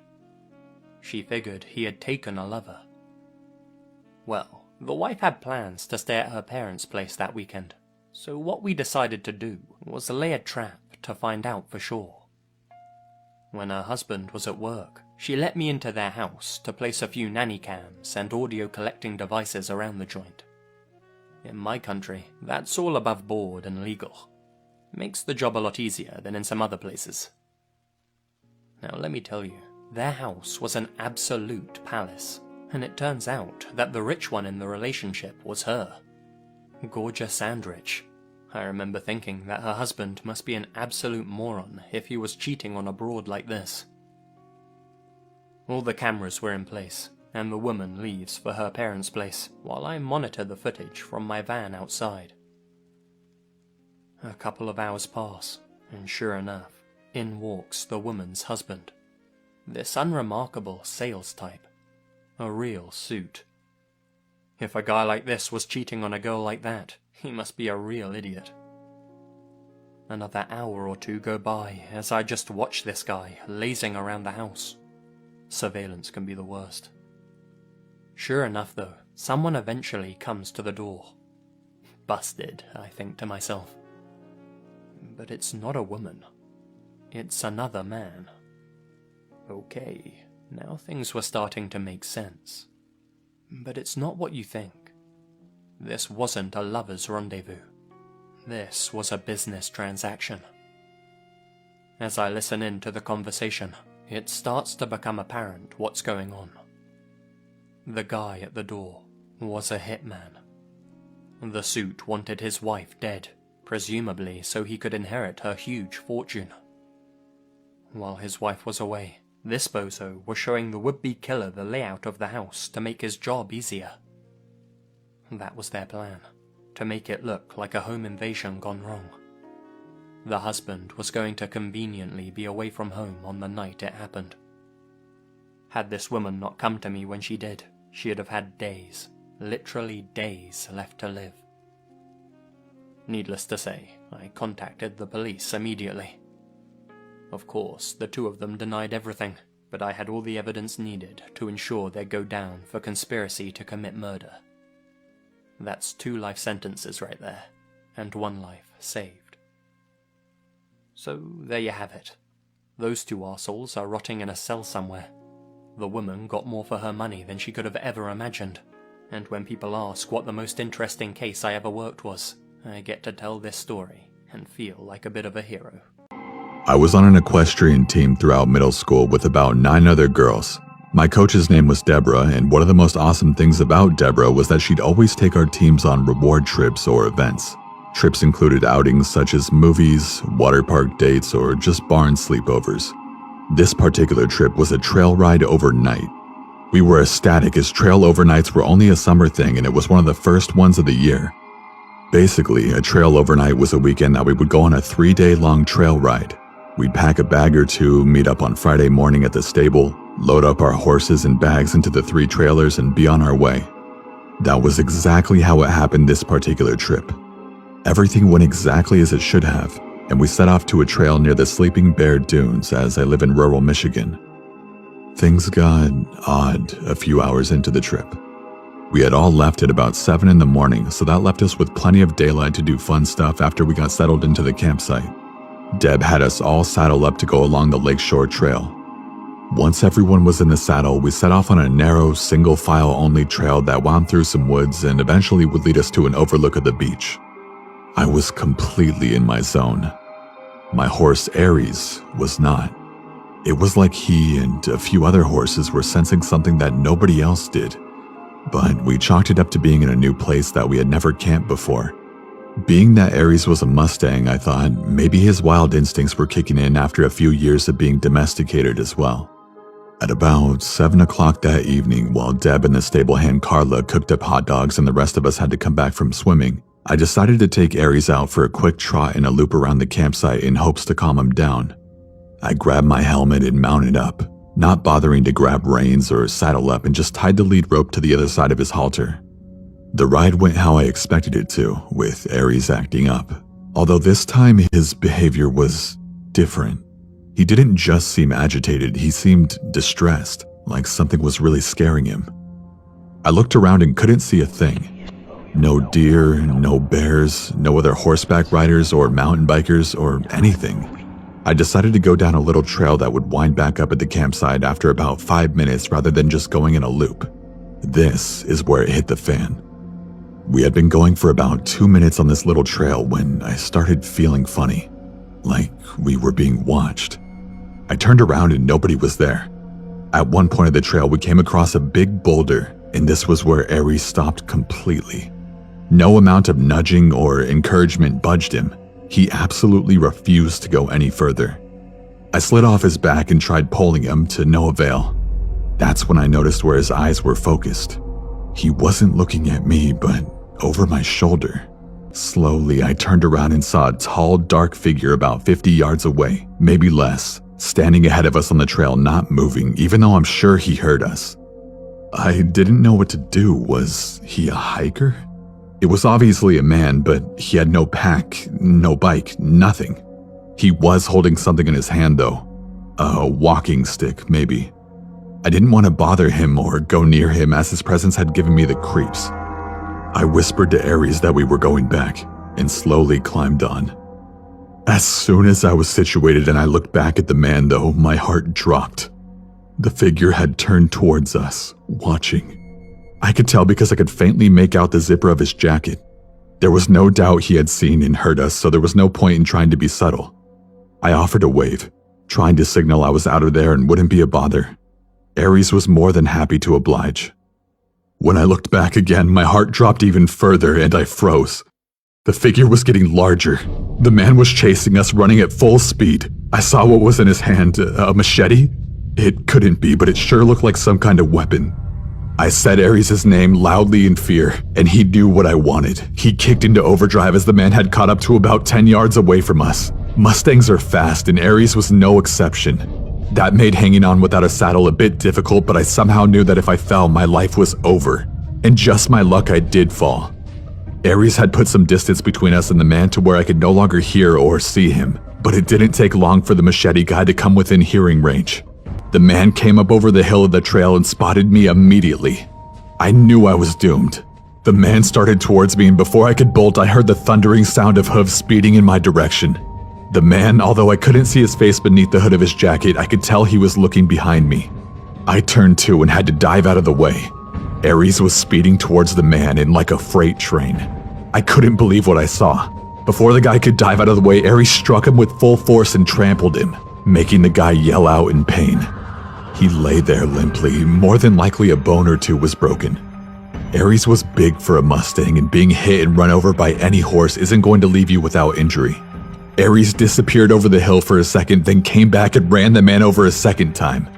She figured he had taken a lover. Well, the wife had plans to stay at her parents' place that weekend, so what we decided to do was lay a trap to find out for sure. When her husband was at work, she let me into their house to place a few nanny cams and audio collecting devices around the joint. In my country, that's all above board and legal. Makes the job a lot easier than in some other places. Now let me tell you, their house was an absolute palace, and it turns out that the rich one in the relationship was her. Gorgeous and rich. I remember thinking that her husband must be an absolute moron if he was cheating on a broad like this. All the cameras were in place, and the woman leaves for her parents' place while I monitor the footage from my van outside. A couple of hours pass, and sure enough, in walks the woman's husband. This unremarkable sales type. A real suit. If a guy like this was cheating on a girl like that, he must be a real idiot. Another hour or two go by as I just watch this guy lazing around the house. Surveillance can be the worst. Sure enough though, someone eventually comes to the door. Busted, I think to myself. But it's not a woman. It's another man. Okay, now things were starting to make sense. But it's not what you think. This wasn't a lover's rendezvous. This was a business transaction. As I listen in to the conversation, it starts to become apparent what's going on. The guy at the door was a hitman. The suit wanted his wife dead, presumably so he could inherit her huge fortune. While his wife was away, this bozo was showing the would-be killer the layout of the house to make his job easier. That was their plan, to make it look like a home invasion gone wrong. The husband was going to conveniently be away from home on the night it happened. Had this woman not come to me when she did, she'd have had days, literally days left to live. Needless to say, I contacted the police immediately. Of course, the two of them denied everything, but I had all the evidence needed to ensure they'd go down for conspiracy to commit murder. That's 2 life sentences right there, and 1 life saved. So there you have it. Those two arseholes are rotting in a cell somewhere. The woman got more for her money than she could have ever imagined. And when people ask what the most interesting case I ever worked was, I get to tell this story and feel like a bit of a hero. I was on an equestrian team throughout middle school with about 9 other girls. My coach's name was Deborah, and one of the most awesome things about Deborah was that she'd always take our teams on reward trips or events. Trips included outings such as movies, water park dates, or just barn sleepovers. This particular trip was a trail ride overnight. We were ecstatic as trail overnights were only a summer thing, and it was one of the first ones of the year. Basically, a trail overnight was a weekend that we would go on a 3-day-long trail ride. We'd pack a bag or two, meet up on Friday morning at the stable, load up our horses and bags into the 3 trailers, and be on our way. That was exactly how it happened this particular trip. Everything went exactly as it should have, and we set off to a trail near the Sleeping Bear Dunes as I live in rural Michigan. Things got odd a few hours into the trip. We had all left at about 7 in the morning, so that left us with plenty of daylight to do fun stuff after we got settled into the campsite. Deb had us all saddle up to go along the Lakeshore Trail. Once everyone was in the saddle, we set off on a narrow, single-file-only trail that wound through some woods and eventually would lead us to an overlook of the beach. I was completely in my zone. My horse, Aries, was not. It was like he and a few other horses were sensing something that nobody else did. But we chalked it up to being in a new place that we had never camped before. Being that Aries was a Mustang, I thought maybe his wild instincts were kicking in after a few years of being domesticated as well. At about 7 o'clock that evening, while Deb and the stable hand Carla cooked up hot dogs and the rest of us had to come back from swimming, I decided to take Aries out for a quick trot and a loop around the campsite in hopes to calm him down. I grabbed my helmet and mounted up, not bothering to grab reins or saddle up, and just tied the lead rope to the other side of his halter. The ride went how I expected it to, with Aries acting up, although this time his behavior was different. He didn't just seem agitated, he seemed distressed, like something was really scaring him. I looked around and couldn't see a thing. No deer, no bears, no other horseback riders or mountain bikers or anything. I decided to go down a little trail that would wind back up at the campsite after about 5 minutes rather than just going in a loop. This is where it hit the fan. We had been going for about 2 minutes on this little trail when I started feeling funny, like we were being watched. I turned around and nobody was there. At one point of the trail, we came across a big boulder, and this was where Aries stopped completely. No amount of nudging or encouragement budged him. He absolutely refused to go any further. I slid off his back and tried pulling him to no avail. That's when I noticed where his eyes were focused. He wasn't looking at me, but over my shoulder. Slowly, I turned around and saw a tall, dark figure about 50 yards away, maybe less, standing ahead of us on the trail, not moving, even though I'm sure he heard us. I didn't know what to do. Was he a hiker? It was obviously a man, but he had no pack, no bike, nothing. He was holding something in his hand, though. A walking stick, maybe. I didn't want to bother him or go near him, as his presence had given me the creeps. I whispered to Aries that we were going back, and slowly climbed on. As soon as I was situated and I looked back at the man, though, my heart dropped. The figure had turned towards us, watching. I could tell because I could faintly make out the zipper of his jacket. There was no doubt he had seen and heard us, so there was no point in trying to be subtle. I offered a wave, trying to signal I was out of there and wouldn't be a bother. Aries was more than happy to oblige. When I looked back again, my heart dropped even further and I froze. The figure was getting larger. The man was chasing us, running at full speed. I saw what was in his hand, a machete? It couldn't be, but it sure looked like some kind of weapon. I said Aries' name loudly in fear, and he knew what I wanted. He kicked into overdrive as the man had caught up to about 10 yards away from us. Mustangs are fast, and Aries was no exception. That made hanging on without a saddle a bit difficult, but I somehow knew that if I fell, my life was over. And just my luck, I did fall. Aries had put some distance between us and the man to where I could no longer hear or see him, but it didn't take long for the machete guy to come within hearing range. The man came up over the hill of the trail and spotted me immediately. I knew I was doomed. The man started towards me, and before I could bolt, I heard the thundering sound of hooves speeding in my direction. The man, although I couldn't see his face beneath the hood of his jacket, I could tell he was looking behind me. I turned too and had to dive out of the way. Aries was speeding towards the man in like a freight train. I couldn't believe what I saw. Before the guy could dive out of the way, Aries struck him with full force and trampled him, making the guy yell out in pain. He lay there limply, more than likely a bone or two was broken. Aries was big for a Mustang, and being hit and run over by any horse isn't going to leave you without injury. Aries disappeared over the hill for a second, then came back and ran the man over a second time.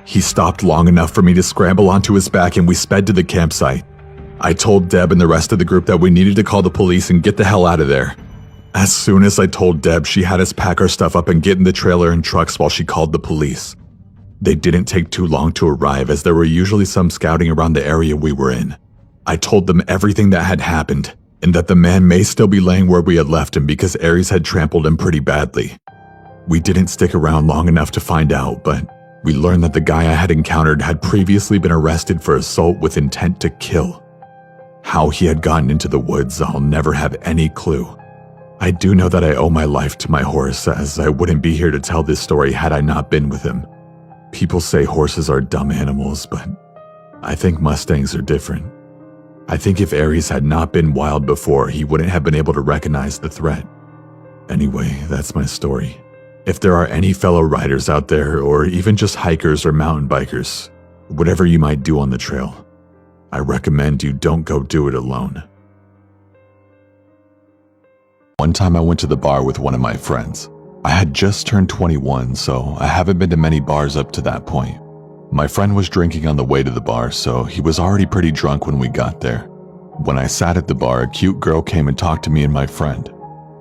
He stopped long enough for me to scramble onto his back and we sped to the campsite. I told Deb and the rest of the group that we needed to call the police and get the hell out of there. As soon as I told Deb, she had us pack our stuff up and get in the trailer and trucks while she called the police. They didn't take too long to arrive, as there were usually some scouting around the area we were in. I told them everything that had happened, and that the man may still be laying where we had left him because Aries had trampled him pretty badly. We didn't stick around long enough to find out, but we learned that the guy I had encountered had previously been arrested for assault with intent to kill. How he had gotten into the woods, I'll never have any clue. I do know that I owe my life to my horse, as I wouldn't be here to tell this story had I not been with him. People say horses are dumb animals, but I think Mustangs are different. I think if Aries had not been wild before, he wouldn't have been able to recognize the threat. Anyway, that's my story. If there are any fellow riders out there, or even just hikers or mountain bikers, whatever you might do on the trail, I recommend you don't go do it alone. One time I went to the bar with one of my friends. I had just turned 21, so I haven't been to many bars up to that point. My friend was drinking on the way to the bar, so he was already pretty drunk when we got there. When I sat at the bar, a cute girl came and talked to me and my friend.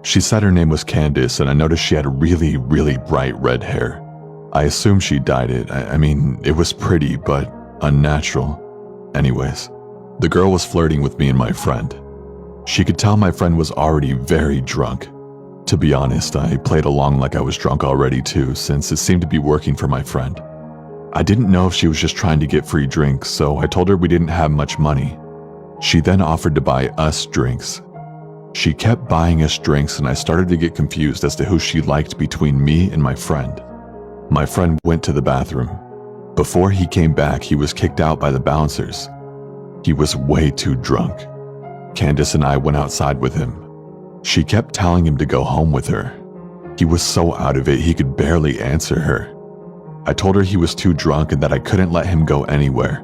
She said her name was Candace, and I noticed she had really, really bright red hair. I assumed she dyed it. I mean, it was pretty, but unnatural. Anyways, the girl was flirting with me and my friend. She could tell my friend was already very drunk. To be honest, I played along like I was drunk already too, since it seemed to be working for my friend. I didn't know if she was just trying to get free drinks, so I told her we didn't have much money. She then offered to buy us drinks. She kept buying us drinks, and I started to get confused as to who she liked between me and my friend. My friend went to the bathroom. Before he came back, he was kicked out by the bouncers. He was way too drunk. Candace and I went outside with him. She kept telling him to go home with her. He was so out of it he could barely answer her. I told her he was too drunk and that I couldn't let him go anywhere.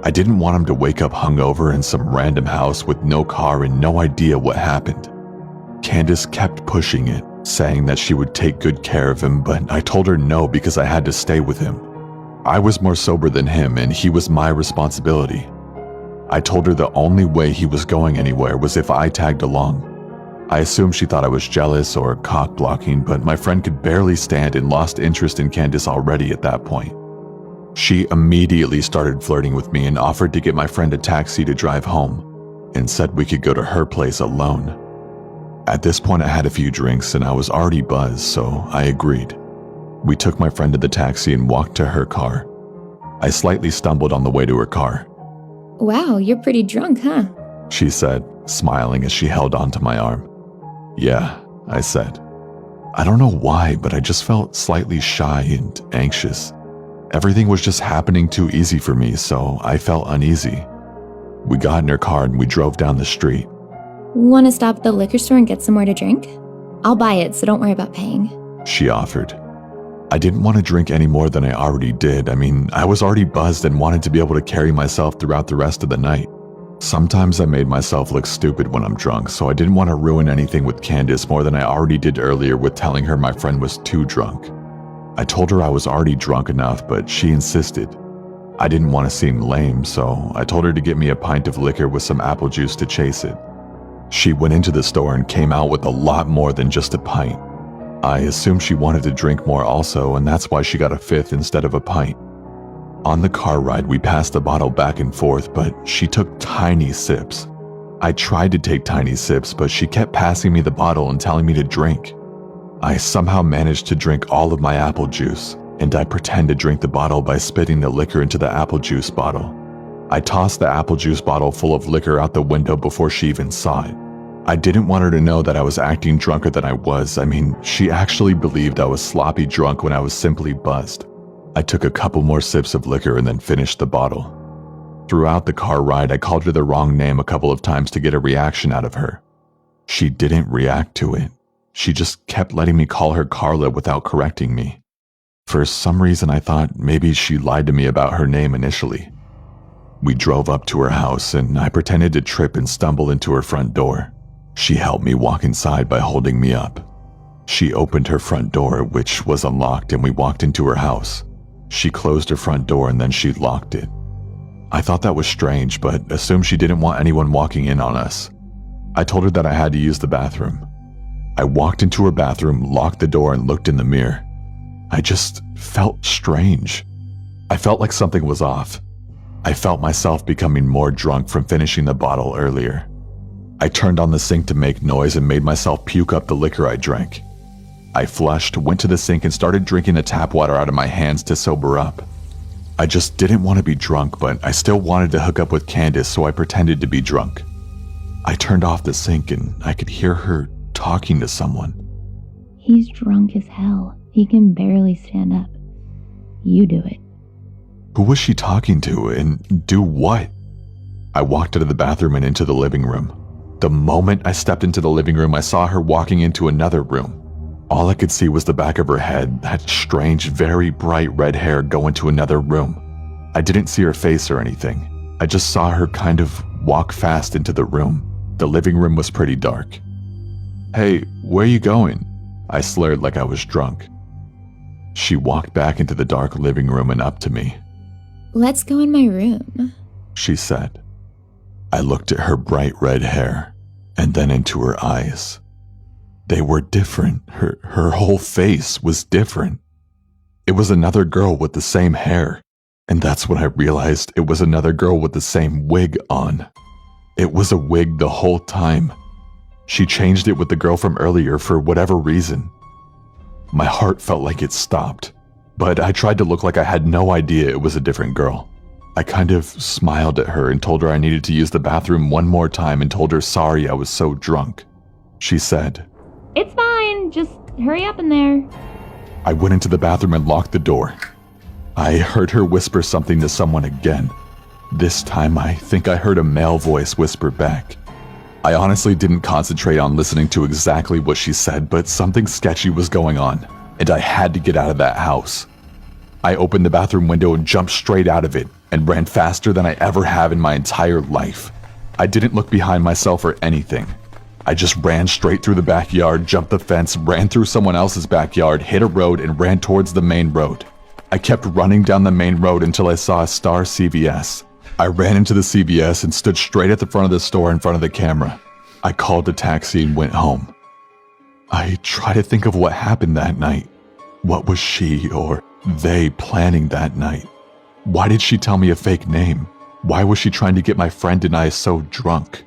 I didn't want him to wake up hungover in some random house with no car and no idea what happened. Candace kept pushing it, saying that she would take good care of him, but I told her no because I had to stay with him. I was more sober than him and he was my responsibility. I told her the only way he was going anywhere was if I tagged along. I assumed she thought I was jealous or cock-blocking, but my friend could barely stand and lost interest in Candace already at that point. She immediately started flirting with me and offered to get my friend a taxi to drive home, and said we could go to her place alone. At this point I had a few drinks and I was already buzzed, so I agreed. We took my friend to the taxi and walked to her car. I slightly stumbled on the way to her car. Wow, you're pretty drunk, huh? She said, smiling as she held onto my arm. Yeah, I said. I don't know why, but I just felt slightly shy and anxious. Everything was just happening too easy for me, so I felt uneasy. We got in her car and we drove down the street. Want to stop at the liquor store and get somewhere to drink? I'll buy it, so don't worry about paying. She offered. I didn't want to drink any more than I already did. I mean, I was already buzzed and wanted to be able to carry myself throughout the rest of the night. Sometimes I made myself look stupid when I'm drunk, so I didn't want to ruin anything with Candace more than I already did earlier with telling her my friend was too drunk. I told her I was already drunk enough, but she insisted. I didn't want to seem lame, so I told her to get me a pint of liquor with some apple juice to chase it. She went into the store and came out with a lot more than just a pint. I assumed she wanted to drink more also, and that's why she got a fifth instead of a pint. On the car ride, we passed the bottle back and forth, but she took tiny sips. I tried to take tiny sips, but she kept passing me the bottle and telling me to drink. I somehow managed to drink all of my apple juice, and I pretend to drink the bottle by spitting the liquor into the apple juice bottle. I tossed the apple juice bottle full of liquor out the window before she even saw it. I didn't want her to know that I was acting drunker than I was. I mean, she actually believed I was sloppy drunk when I was simply buzzed. I took a couple more sips of liquor and then finished the bottle. Throughout the car ride, I called her the wrong name a couple of times to get a reaction out of her. She didn't react to it. She just kept letting me call her Carla without correcting me. For some reason, I thought maybe she lied to me about her name initially. We drove up to her house, and I pretended to trip and stumble into her front door. She helped me walk inside by holding me up. She opened her front door, which was unlocked, and we walked into her house. She closed her front door and then she locked it. I thought that was strange, but assumed she didn't want anyone walking in on us. I told her that I had to use the bathroom. I walked into her bathroom, locked the door, and looked in the mirror. I just felt strange. I felt like something was off. I felt myself becoming more drunk from finishing the bottle earlier. I turned on the sink to make noise and made myself puke up the liquor I drank. I flushed, went to the sink, and started drinking the tap water out of my hands to sober up. I just didn't want to be drunk, but I still wanted to hook up with Candace, so I pretended to be drunk. I turned off the sink and I could hear her talking to someone. He's drunk as hell. He can barely stand up. You do it. Who was she talking to, and do what? I walked out of the bathroom and into the living room. The moment I stepped into the living room, I saw her walking into another room. All I could see was the back of her head, that strange, very bright red hair go into another room. I didn't see her face or anything. I just saw her kind of walk fast into the room. The living room was pretty dark. "Hey, where are you going?" I slurred like I was drunk. She walked back into the dark living room and up to me. Let's go in my room, she said. I looked at her bright red hair and then into her eyes. They were different. Her whole face was different. It was another girl with the same hair, and that's when I realized it was another girl with the same wig on. It was a wig the whole time. She changed it with the girl from earlier for whatever reason. My heart felt like it stopped, but I tried to look like I had no idea it was a different girl. I kind of smiled at her and told her I needed to use the bathroom one more time and told her sorry I was so drunk. She said, "It's fine, just hurry up in there." I went into the bathroom and locked the door. I heard her whisper something to someone again. This time I think I heard a male voice whisper back. I honestly didn't concentrate on listening to exactly what she said, but something sketchy was going on, and I had to get out of that house. I opened the bathroom window and jumped straight out of it, and ran faster than I ever have in my entire life. I didn't look behind myself or anything. I just ran straight through the backyard, jumped the fence, ran through someone else's backyard, hit a road, and ran towards the main road. I kept running down the main road until I saw a Star CVS. I ran into the CVS and stood straight at the front of the store in front of the camera. I called a taxi and went home. I try to think of what happened that night. What was she or they planning that night? Why did she tell me a fake name? Why was she trying to get my friend and I so drunk?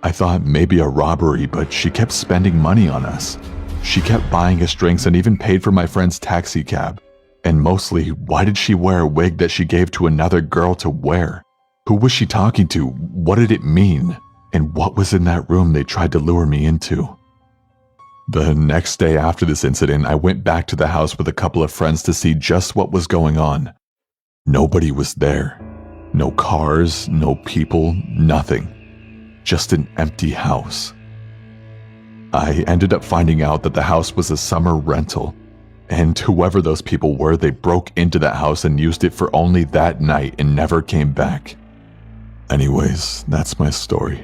I thought maybe a robbery, but she kept spending money on us. She kept buying us drinks and even paid for my friend's taxi cab. And mostly, why did she wear a wig that she gave to another girl to wear? Who was she talking to? What did it mean? And what was in that room they tried to lure me into? The next day after this incident, I went back to the house with a couple of friends to see just what was going on. Nobody was there. No cars, no people, nothing. Just an empty house. I ended up finding out that the house was a summer rental, and whoever those people were, they broke into that house and used it for only that night and never came back. Anyways, that's my story.